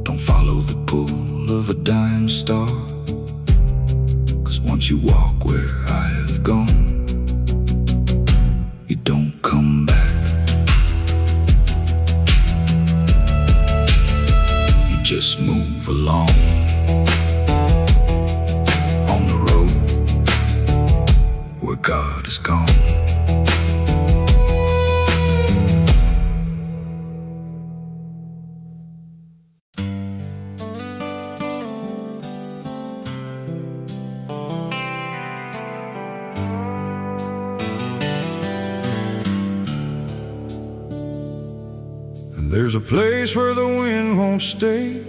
Don't follow the pull of a dying star, 'cause once you walk where I have gone, you don't come back. You just move along on the road where God is gone. There's a place where the wind won't stay,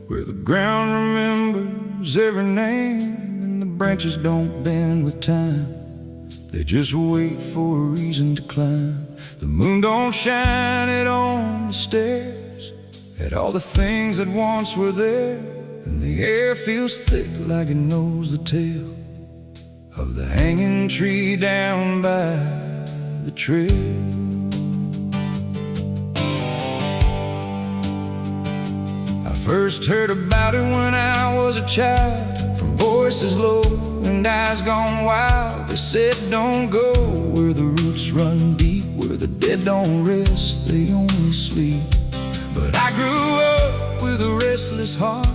where the ground remembers every name, and the branches don't bend with time. They just wait for a reason to climb. The moon don't shine it on the stairs, at all the things that once were there. And the air feels thick like it knows the tale of the hanging tree down by the trail. First heard about it when I was a child, from voices low and eyes gone wild. They said don't go where the roots run deep, where the dead don't rest, they only sleep. But I grew up with a restless heart,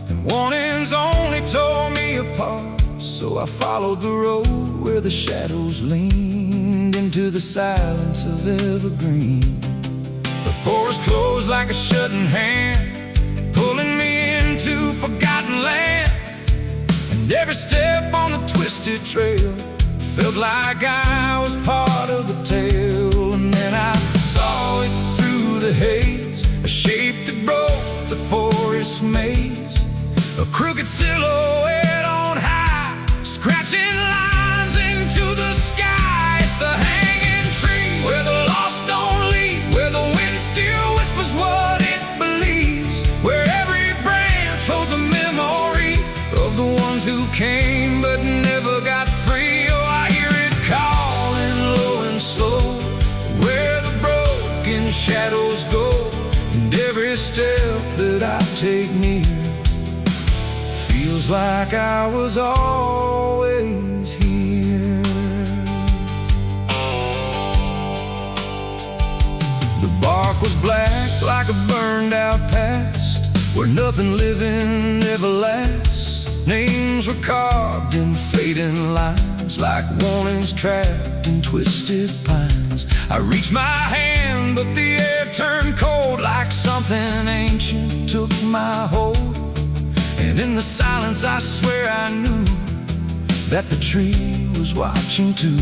and warnings only tore me apart. So I followed the road where the shadows leaned into the silence of evergreen. The forest closed like a shutting hand, pulling me into forgotten land. And every step on the twisted trail felt like I was part of the tale. And then I saw it through the haze, a shape that broke the forest maze, a crooked silhouette on high, scratching lines into the sky. It's the hanging tree where the lost don't leave, where the wind still whispers what it believes, where every branch holds a memory of the ones who came but shadows go, and every step that I take near feels like I was always here. The bark was black like a burned out past, where nothing living ever lasts. Names were carved in fading lines, like warnings trapped in twisted pines. I reached my hand, but the air turned cold, like something ancient took my hold. And in the silence I swear I knew that the tree was watching too.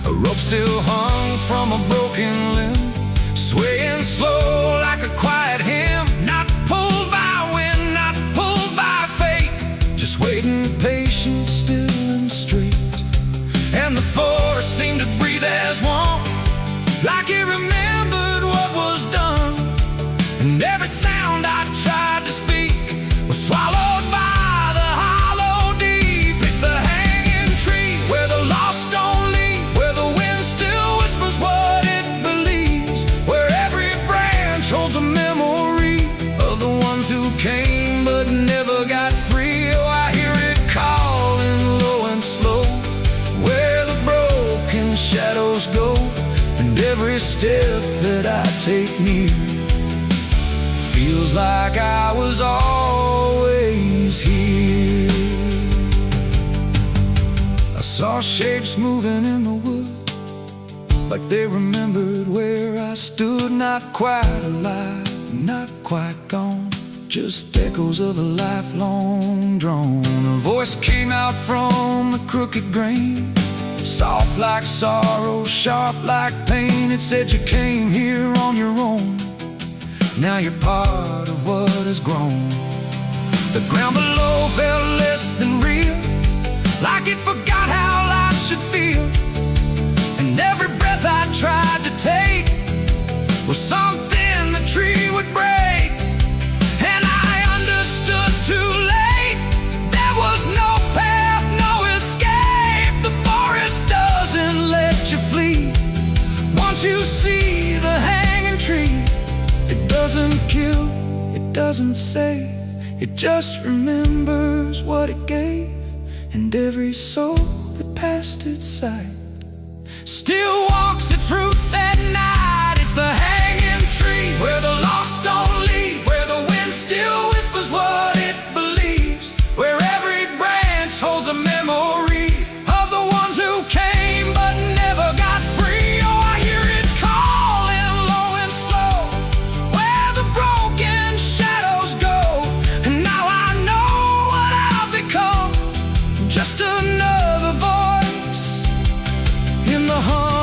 A rope still hung from a broken limb, swaying slow like a quiet hymn. Not pulled by wind, not pulled by fate, just waiting patient, still and straight. And the forest seemed to breathe as one, like it remembered what was done. And every sound I tried to speak was swallowed by the hollow deep. It's the hanging tree where the lost don't leave, where the wind still whispers what it believes, where every branch holds a memory of the ones who came but never got free. Oh, I hear it calling low and slow, where the broken shadows go, and every step that I take near feels like I was always here. I saw shapes moving in the wood, like they remembered where I stood. Not quite alive, not quite gone, just echoes of a lifelong drone. A voice came out from the crooked grain, soft like sorrow, sharp like pain. It said you came here on your own, now you're part of what has grown. The ground below felt less than real, like it forgot how life should feel. And every breath I tried to take was something the tree would break. And I understood too late, there was no path, no escape. The forest doesn't let you flee. Once you see the hanging tree, it doesn't kill, it doesn't save, it just remembers what it gave. And every soul that passed its sight still walks its roots at night. It's the hanging tree where the lost don't leave, where the wind still whispers what it believes, where every branch holds a memory of the ones who came but never got free. Oh, I hear it calling low and slow, where the broken shadows go. And now I know what I've become, just another voice in the hum.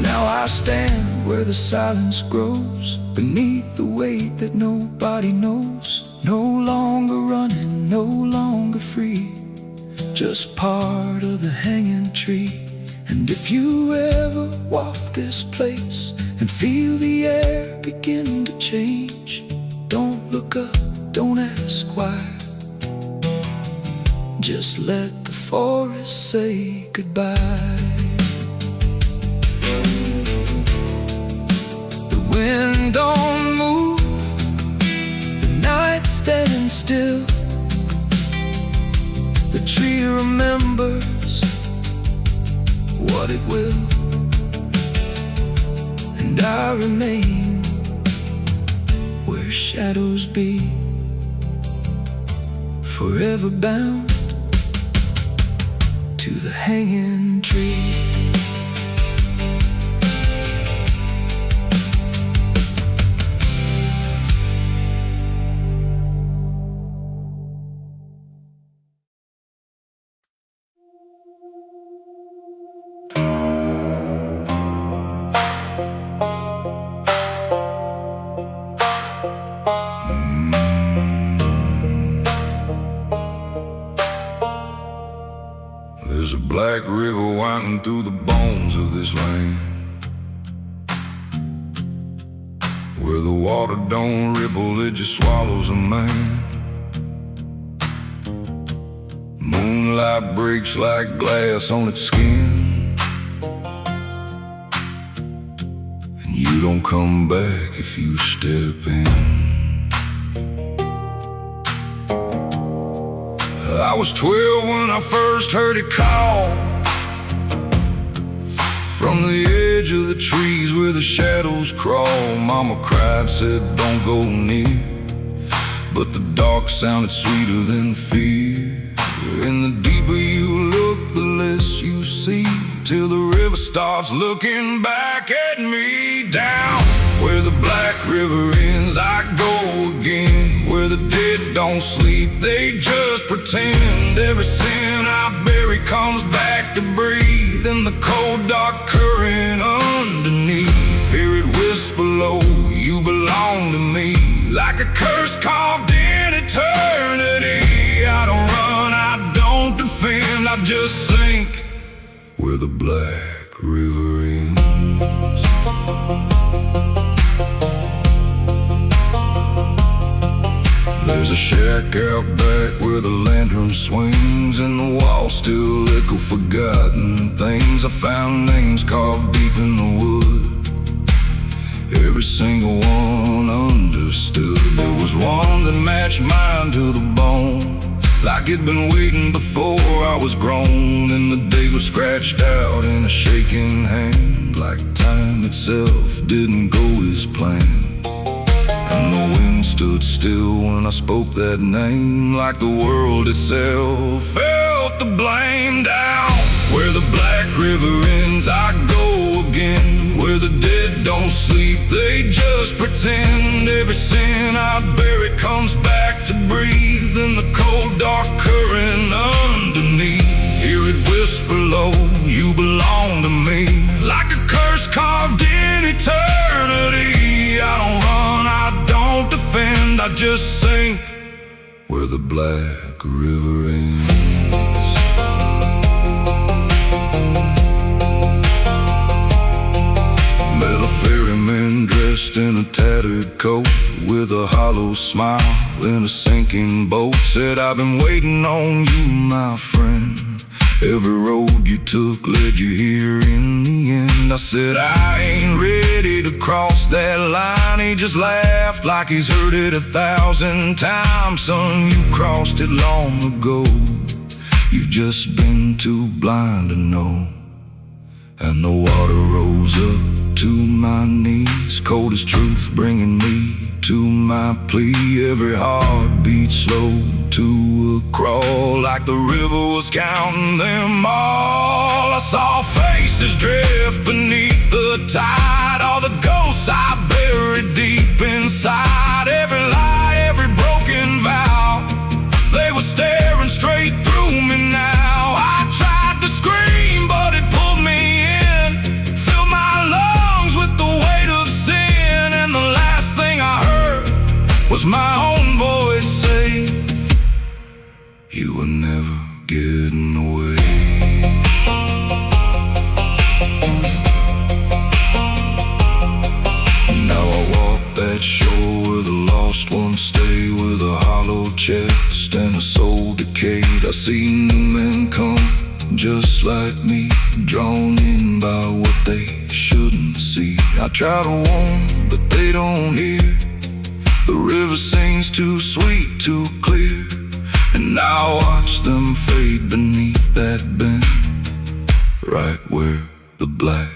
Now I stand where the silence grows, beneath the weight that nobody knows. No longer running, no longer free, just part of the hanging tree. And if you ever walk this place and feel the air begin to change, don't look up, don't ask why, just let the forest say goodbye. The wind don't move, the night's standing still. The tree remembers what it will, and I remain where shadows be, forever bound to the hanging tree. There's a black river winding through the bones of this land, where the water don't ripple, it just swallows a man. Moonlight breaks like glass on its skin, You don't come back if you step in. I was 12 when I first heard it call from the edge of the trees where the shadows crawl. Mama cried, said don't go near, but the dark sounded sweeter than fear. And the deeper you look, the less you see, till the river starts looking back at me. Down where the black river ends, I go again. Where the dead don't sleep, they just pretend. Every sin I bury comes back to breathe in the cold dark current underneath. Hear it whisper low, you belong to me, like a curse carved in eternity. I don't run, I don't defend, I just sink where the black river ends. There's a shack out back where the lantern swings, and the walls still echo forgotten things. I found names carved deep in the wood, every single one understood. There was one that matched mine to the bone, like it'd been waiting before I was grown. And the day was scratched out in a shaking hand, like time itself didn't go as planned. And the wind stood still when I spoke that name, like the world itself felt the blame. Down where the black river ends, I go again. Where the dead don't sleep, they just pretend. Every sin I bury comes back to breathe in the cold dark current underneath. Hear it whisper low, you belong to me, like a curse carved in eternity. I don't run, I don't defend, I just sink where the black river ends. Met a ferryman dressed in a tattered coat, with a hollow smile in a sinking boat. Said, I've been waiting on you, my friend. Every road you took led you here in the end. I said, I ain't ready to cross that line. He just laughed like he's heard it 1,000 times. Son, you crossed it long ago, you've just been too blind to know. And the water rose up to my knees, cold as truth, bringing me to my plea. Every heartbeat slow to a crawl, like the river was counting them all. I saw faces drift beneath the tide, all the ghosts I buried deep inside. Every lie, every broken vow, they were staring straight through me now. I tried to scream, but it pulled me in, filled my lungs with the weight of sin. And the last thing I heard was my own voice say, you were never getting away. Now I walk that shore where the lost ones stay, with a hollow chest and a soul decayed. I see new men come just like me, drawn in by what they shouldn't see. I try to warn, but they don't hear. The river sings too sweet, too clear, and I watch them fade beneath that bend, right where the black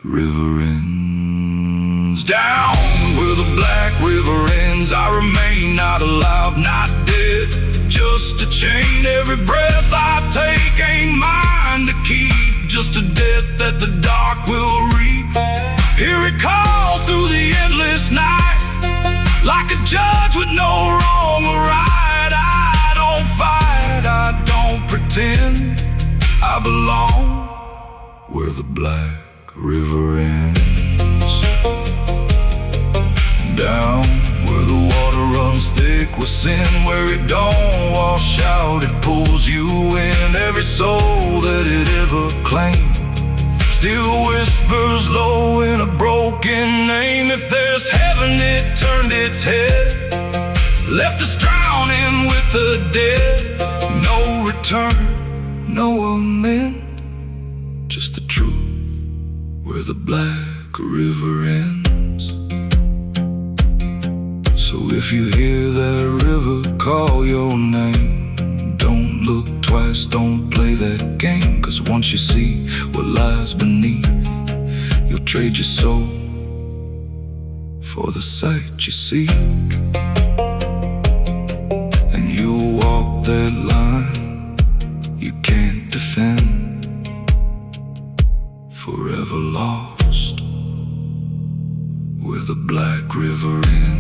river ends. Down where the black river ends, I remain not alive, not dead, just a chain. Every breath I take ain't mine to keep, just a death that the dark will reap. Hear it call through the endless night, like a judge with no wrong or right. I don't fight, I don't pretend, I belong where the black river ends. Down where the water runs thick with sin, where it don't wash out, it pulls you in. Every soul that it ever claimed still whispers low in a broken name. If there's heaven, it turned its head, left us drowning with the dead. No return, no amend, just the truth where the black river ends. So if you hear that river call your name, don't look twice, don't play that game. 'Cause once you see what lies beneath, you'll trade your soul for the sight you seek. And you'll walk that line you can't defend, forever lost where the black river ends.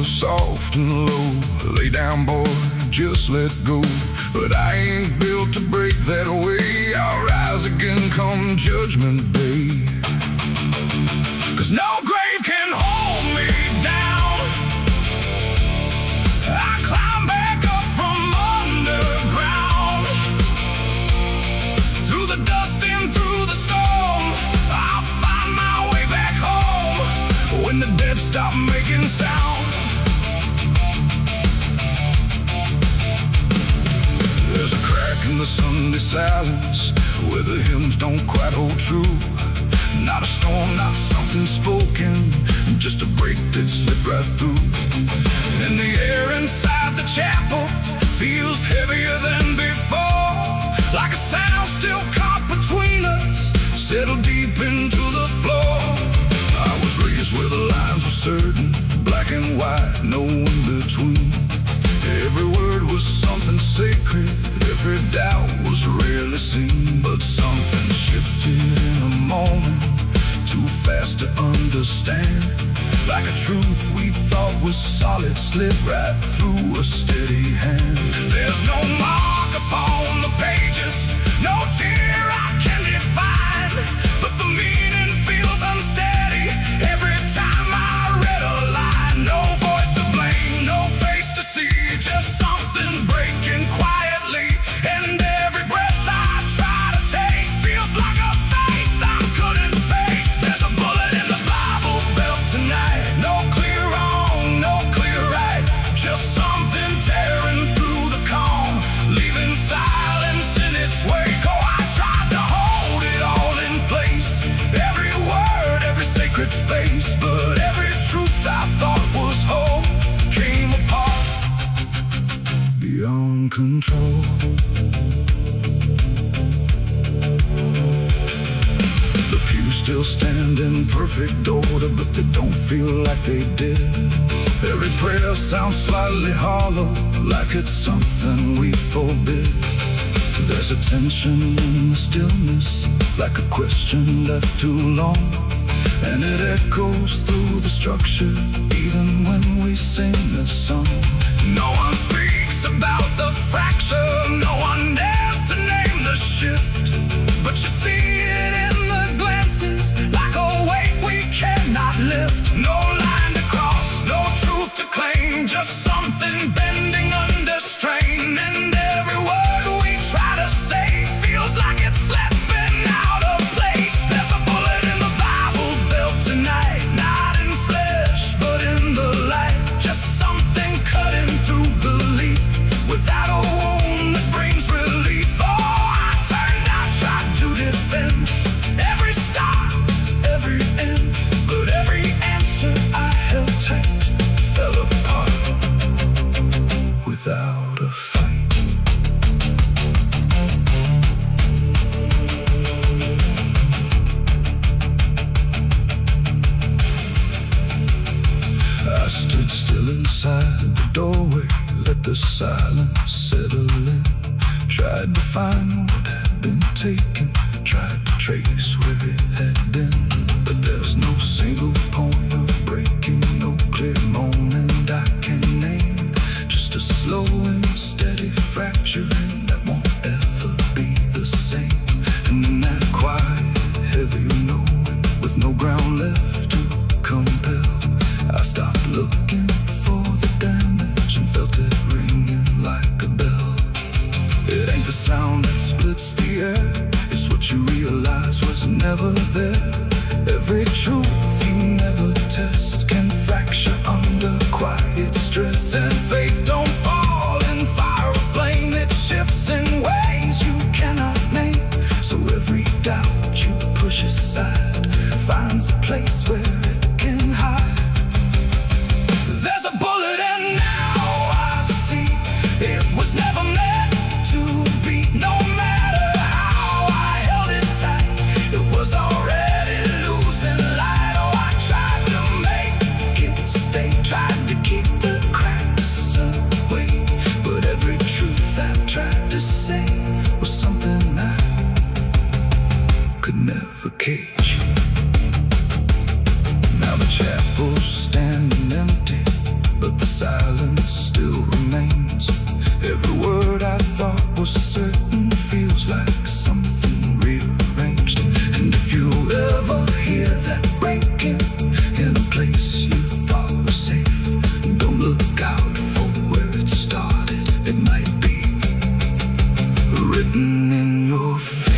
Soft and low, lay down boy, just let go. But I ain't built to break that way. I'll rise again come judgment day. 'Cause no grave can hold me down. I climb back up from underground, through the dust and through the storm. I'll find my way back home when the dead stop making sound. There's a crack in the Sunday silence where the hymns don't quite hold true. Not a storm, not something spoken, just a break that slipped right through. And the air inside the chapel feels heavier than before, like a sound still caught between us, settled deep into the floor. I was raised where the lines were certain, black and white, no in between. Every word was something sacred, every doubt was rarely seen. But something shifted in a moment, too fast to understand. Like a truth we thought was solid slipped right through a steady hand. There's no mark upon the pages, no tear I can define, but the meaning feels unsteady every time I read a line. No voice to blame, no face to see, just something breaking quietly. And every breath I try to take feels like a faith I couldn't fake. There's a bullet in the Bible belt tonight, no clear wrong, no clear right, just something tearing through the calm, leaving silence in its wake. Oh, I tried to hold it all in place, every word, every sacred space, but every truth I thought was whole came apart beyond control. The pews still stand in perfect order, but they don't feel like they did. Every prayer sounds slightly hollow, like it's something we forbid. There's a tension in the stillness, like a question left too long, and it echoes through the structure, even when we sing this song. No one speaks about the fracture, no one dares to name the shift, but you see it in the glances, like a weight we cannot lift. No line to cross, no truth to claim, just something bending under strain. And every word we try to say feels like it's slipping out of place. There's a bullet in the Bible belt tonight, not in flesh, but in the light, just something cutting through belief, without a wound that brings relief. Oh, I turned, I tried to defend every start, every end, but every answer I held tight fell apart without a fight. I stood still inside the doorway, let the silence settle in. Tried to find what had been taken, tried to trace where it had been, but there's no single point of breaking, no clear moment I can name, just a slow and steady fracturing that won't ever looking for the damage and felt it ringing like a bell. It ain't the sound that splits the air, it's what you realize was never there. Every truth you never test can fracture under quiet stress. And faith don't fall in fire or flame, it shifts in ways you cannot name. So every doubt you push aside finds a place where it can hide. There's a bullet and now I see it was never meant to be. No matter how I held it tight, it was already losing light. Oh, I tried to make it stay, tried to keep the cracks away, but every truth I've tried to say was something I could never cage. Now the chapel's standing empty, but the silence still remains. Every word I thought was certain feels like something rearranged. And if you ever hear that breaking in a place you thought was safe, don't look out for where it started. It might be written in your fate.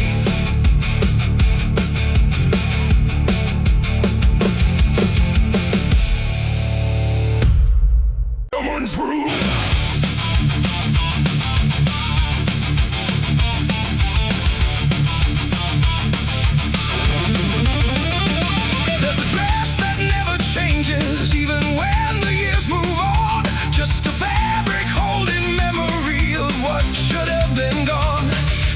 Someone's room. There's a dress that never changes, even when the years move on. Just a fabric holding memory of what should have been gone.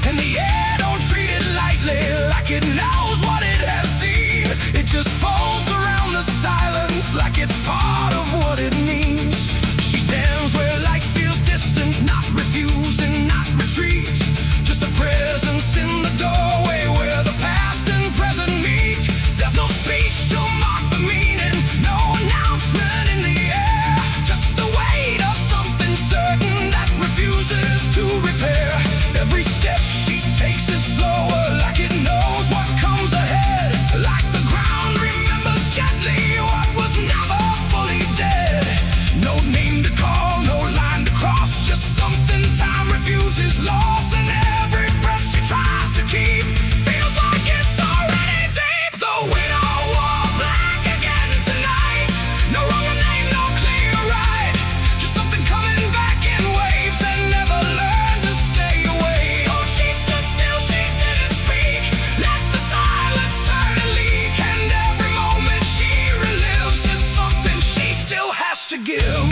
And the air don't treat it lightly, like it knows what it has seen. It just folds around the silence like it's part of what it means. She stands where light feels distant, not refusing, not retreat. Just a presence in the doorway where the past and present meet. There's no speech to mark the meaning, no announcement in the air. Just the weight of something certain that refuses to repair. Every step she takes is slower, like it knows what comes ahead. Like the ground remembers gently what was never fully dead. No name to call, no line to cross, just something time refuses loss. And every breath she tries to keep feels like it's already deep. The widow wore black again tonight. No wrong name, no clear right. Just something coming back in waves and never learned to stay away. Oh, she stood still, she didn't speak. Let the silence turn and leak. And every moment she relives is something she still has to give.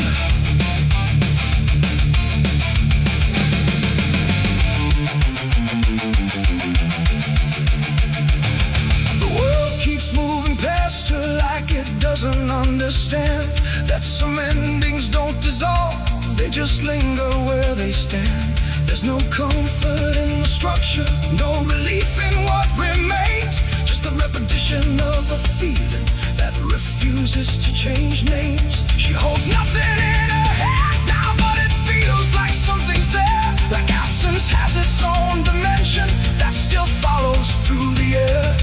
The world keeps moving past her like it doesn't understand that some endings don't dissolve, they just linger where they stand. There's no comfort in the structure, no relief in what remains. Just the repetition of a feeling that refuses to change names. She holds nothing in her hands now, but it feels like something's there. Like absence has its own dimension that still follows through the air.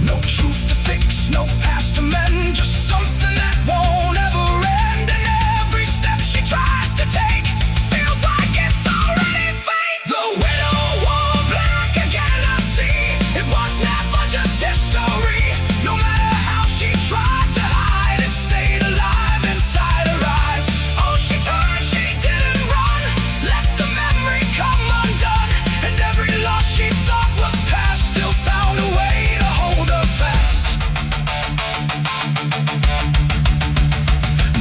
No truth to fix, no past to mend, just something that won't ever end. And every step she tries to take feels like it's already fate. The widow wore black again, I see. It was never just history. No matter how she tried to hide, it stayed alive inside her eyes. Oh, she turned, she didn't run. Let the memory come undone. And every loss she thought was past still found a way to hold her fast.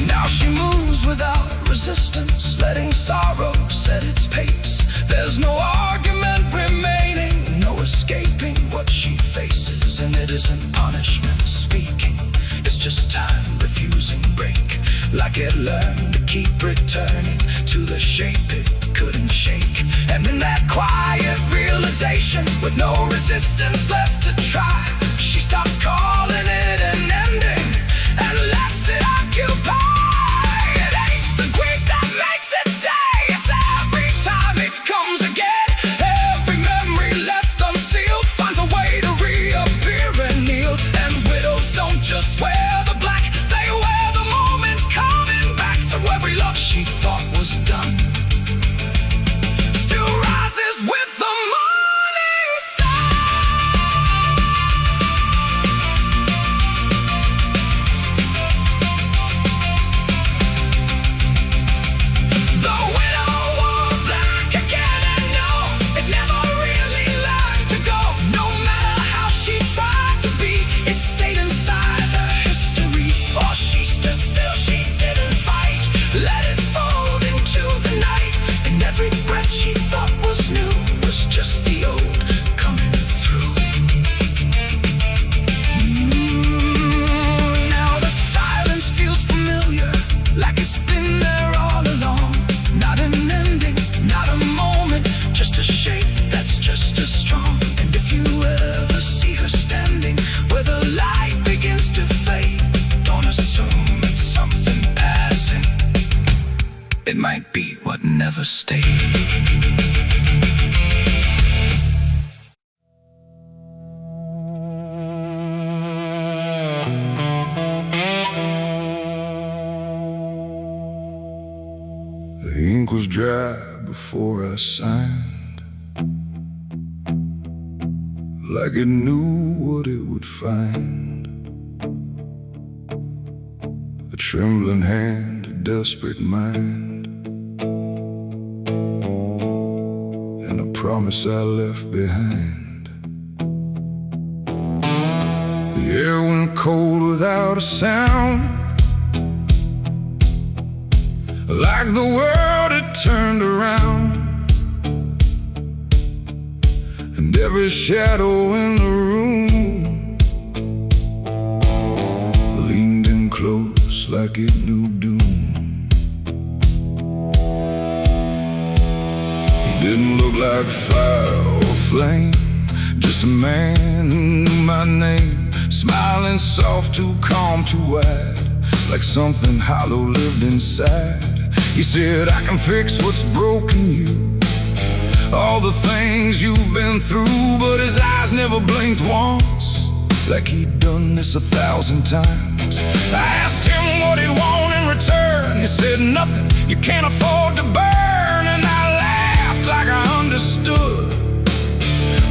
Now she moves without resistance, letting sorrow set its pace. There's no argument remaining, no escaping what she faces. And it isn't punishment speaking, it's just time refusing break. Like it learned to keep returning to the shape it couldn't shake. And in that quiet realization, with no resistance left to try, she stops calling it an ending and lets it occupy. It ain't the grief that makes it stay, it's every time it comes again. Every memory left unsealed finds a way to reappear and kneel. And widows don't just wear the black, they wear the moments coming. like it's been there all along. Not an ending, not a moment, just a shape that's just as strong. And if you ever see her standing where the light begins to fade, don't assume it's something passing. It might be what never stayed. The ink was dry before I signed, like it knew what it would find. A trembling hand, a desperate mind, and a promise I left behind. The air went cold without a sound, like the world had turned around, and every shadow in the room leaned in close like it knew doom. He didn't look like fire or flame, just a man who knew my name, smiling soft, too calm, too wide, like something hollow lived inside. He said, I can fix what's broken you, all the things you've been through. But his eyes never blinked once, like he'd done this 1,000 times. I asked him what he'd want in return. He said, nothing you can't afford to burn. And I laughed like I understood,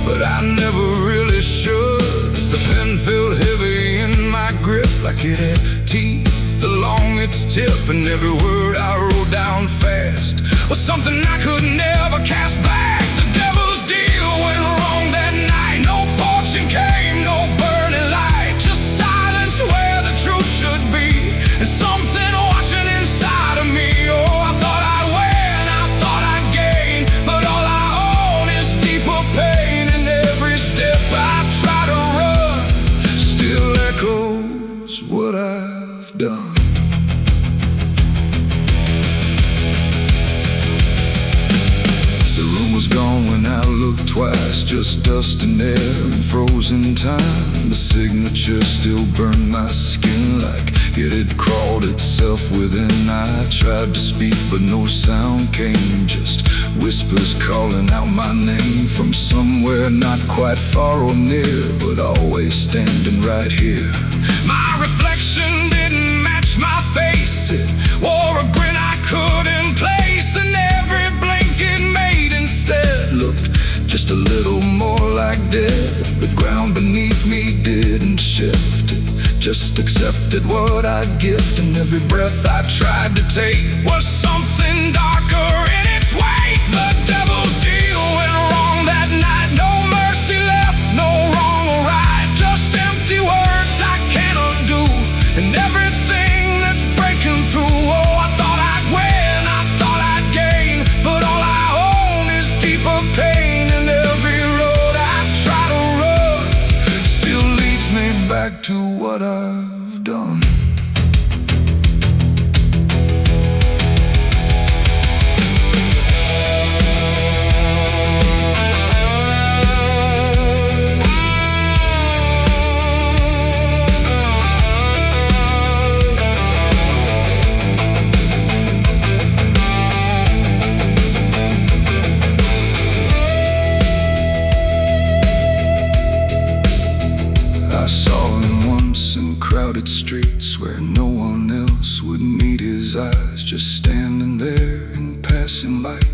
but I never really should. The pen felt heavy in my grip, like it had teeth along its tip, and every word I wrote down fast was something I could never cast back. The devil's deal went wrong that night. No fortune came, no burning light, just silence where the truth should be, and something watching inside of me. Oh, I thought I'd win, I thought I'd gain, but all I own is deeper pain. And every step I try to run still echoes what I've done. Gone when I looked twice, just dust and air and frozen time. The signature still burned my skin like it had crawled itself within. I tried to speak but no sound came, just whispers calling out my name from somewhere not quite far or near, but always standing right here. My reflection didn't match my face, it wore a grin I couldn't place, and every blink it made instead looked just a little more like dead. The ground beneath me didn't shift, it just accepted what I'd gift. And every breath I tried to take was something darker in its wake. The devil's deal went wrong that night. No mercy left, no wrong or right, just empty words I can't undo, and everything that's breaking through. Oh, I thought I'd win, I thought I'd gain, but all I own is deeper pain. And every road I try to run still leads me back to what I've done. I saw him once in crowded streets where no one else would meet his eyes, just standing there in passing light,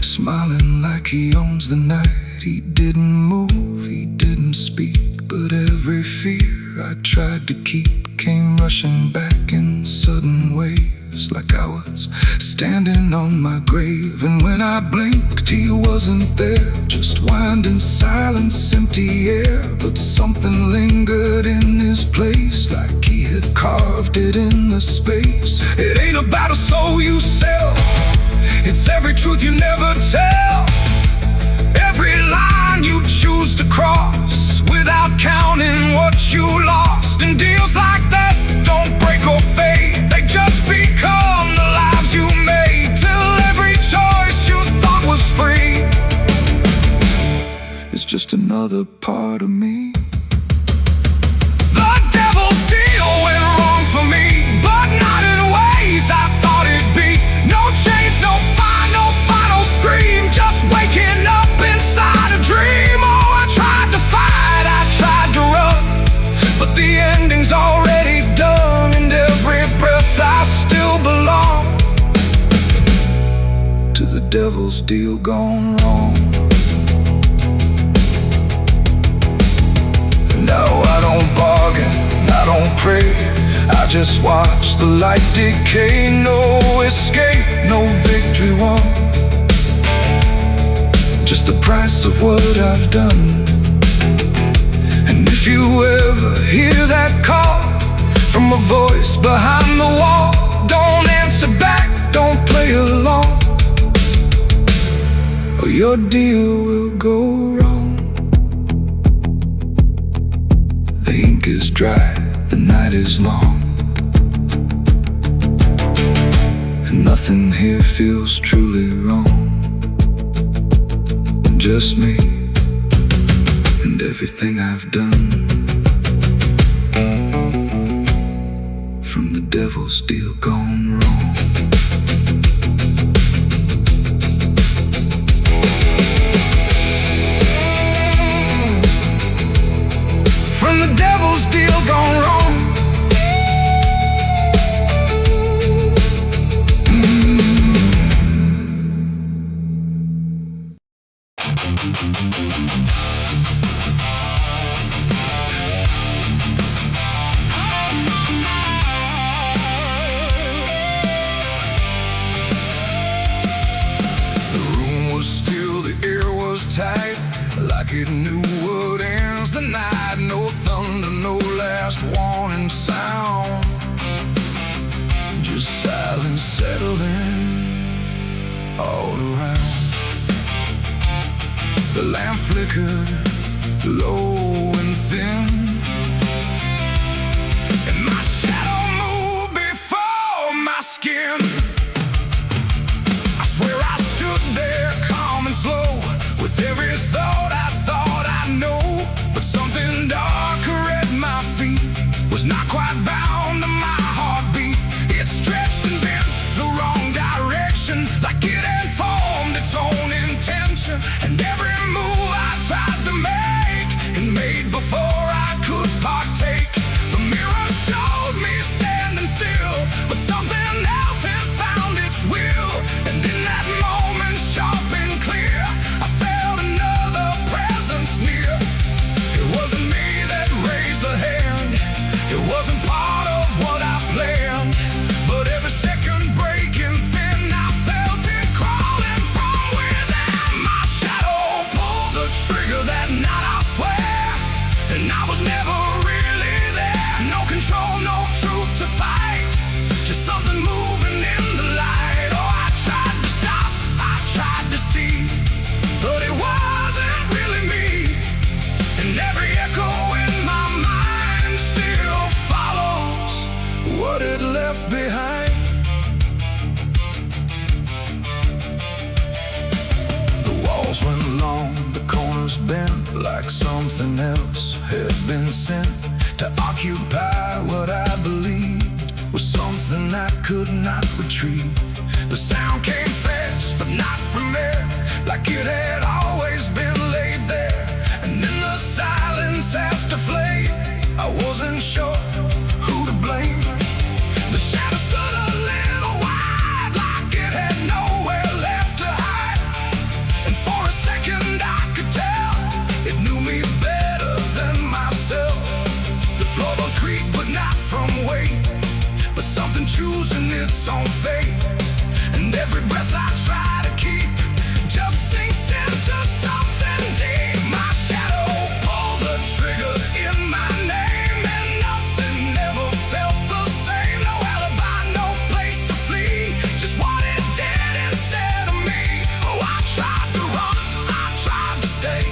smiling like he owns the night. He didn't move, he didn't speak, but every fear I tried to keep came rushing back in sudden waves, like I was standing on my grave. And when I blinked, he wasn't there, just winding silence, empty air. But something lingered in his place, like he had carved it in the space. It ain't about a soul you sell, it's every truth you never tell, every line you choose to cross without counting what you lost. And deals like that don't break or fade, they just become just another part of me. The devil's deal went wrong for me, but not in ways I thought it'd be. No chains, no fire, no final scream, just waking up inside a dream. Oh, I tried to fight, I tried to run, but the ending's already done, and every breath I still belong To the devil's deal gone wrong. No, I don't bargain, I don't pray, I just watch the light decay. No escape, no victory won, just the price of what I've done. And if you ever hear that call from a voice behind the wall, don't answer back, don't play along, or your deal will go wrong. The ink is dry, the night is long, and nothing here feels truly wrong. Just me and everything I've done. From the devil's deal gone wrong. From the devil's deal gone wrong. The room was still, the air was tight, like it knew what ends the night. No thunder, no last warning sound, just silence settling all around. The lamp flickered low and thin, and my shadow moved before my skin. I swear I stood there calm and slow, with every thought I know. But something darker at my feet was not quite bound to my heartbeat. It stretched and bent the wrong direction, like it had formed its own intention. And every move I tried to make, and made before I could partake. The mirror showed me standing still, but something else had found its will. And in that moment, sharp and clear, I felt another presence near. It wasn't me that raised the hand, it wasn't part of what I planned, but every second breaking thin, I felt it crawling from within. My shadow pulled the trigger that night, I swear, and I was never really there. No control, no truth to fight, just something moving in the light. Oh, I tried to stop, I tried to see, but it wasn't really me. And every echo in my mind still follows what it left behind. The walls went long, the corners bent, like something else had been sent to occupy what I believed was something I could not retrieve. The sound came fast, but not from there, like it had always been laid there. And in the silence after flame, I wasn't sure who to blame. The shadow stood a little wide, like it had nowhere left to hide. And for a second I could tell it knew me better than myself. The floorboards creaked, but not from weight, but something choosing its own fate. And every breath I try to keep just sinks into something deep. My shadow pulled the trigger in my name, and nothing ever felt the same. No alibi, no place to flee, just what it did instead of me. Oh, I tried to run, I tried to stay,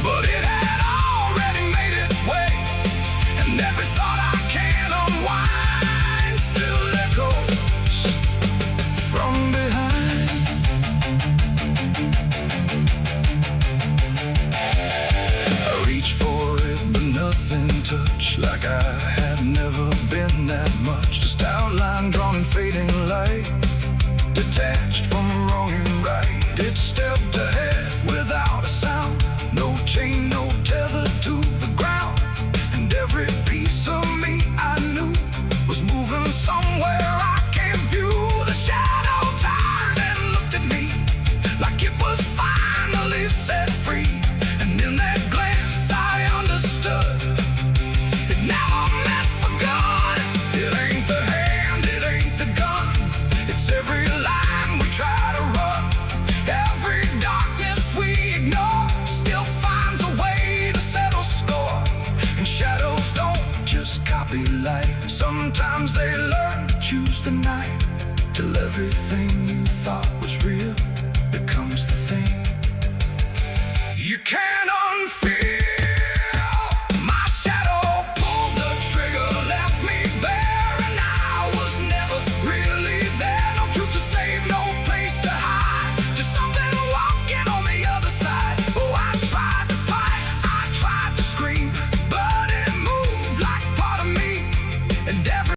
but it had already made its way. And every thought I can't unwind still echoes from behind. like I had never been that much. Just outline drawn in fading light, detached from wrong and right. It stepped ahead without a sound, no chain, no tether to the ground. And every piece of me I knew was moving somewhere I can't view. The shadow turned and looked at me like it was finally set free. And in that glance I understood it never meant for good. It ain't the hand, it ain't the gun, it's every line we try to run. Every darkness we ignore still finds a way to settle score. And shadows don't just copy light, sometimes they learn to choose the night, till everything you thought was real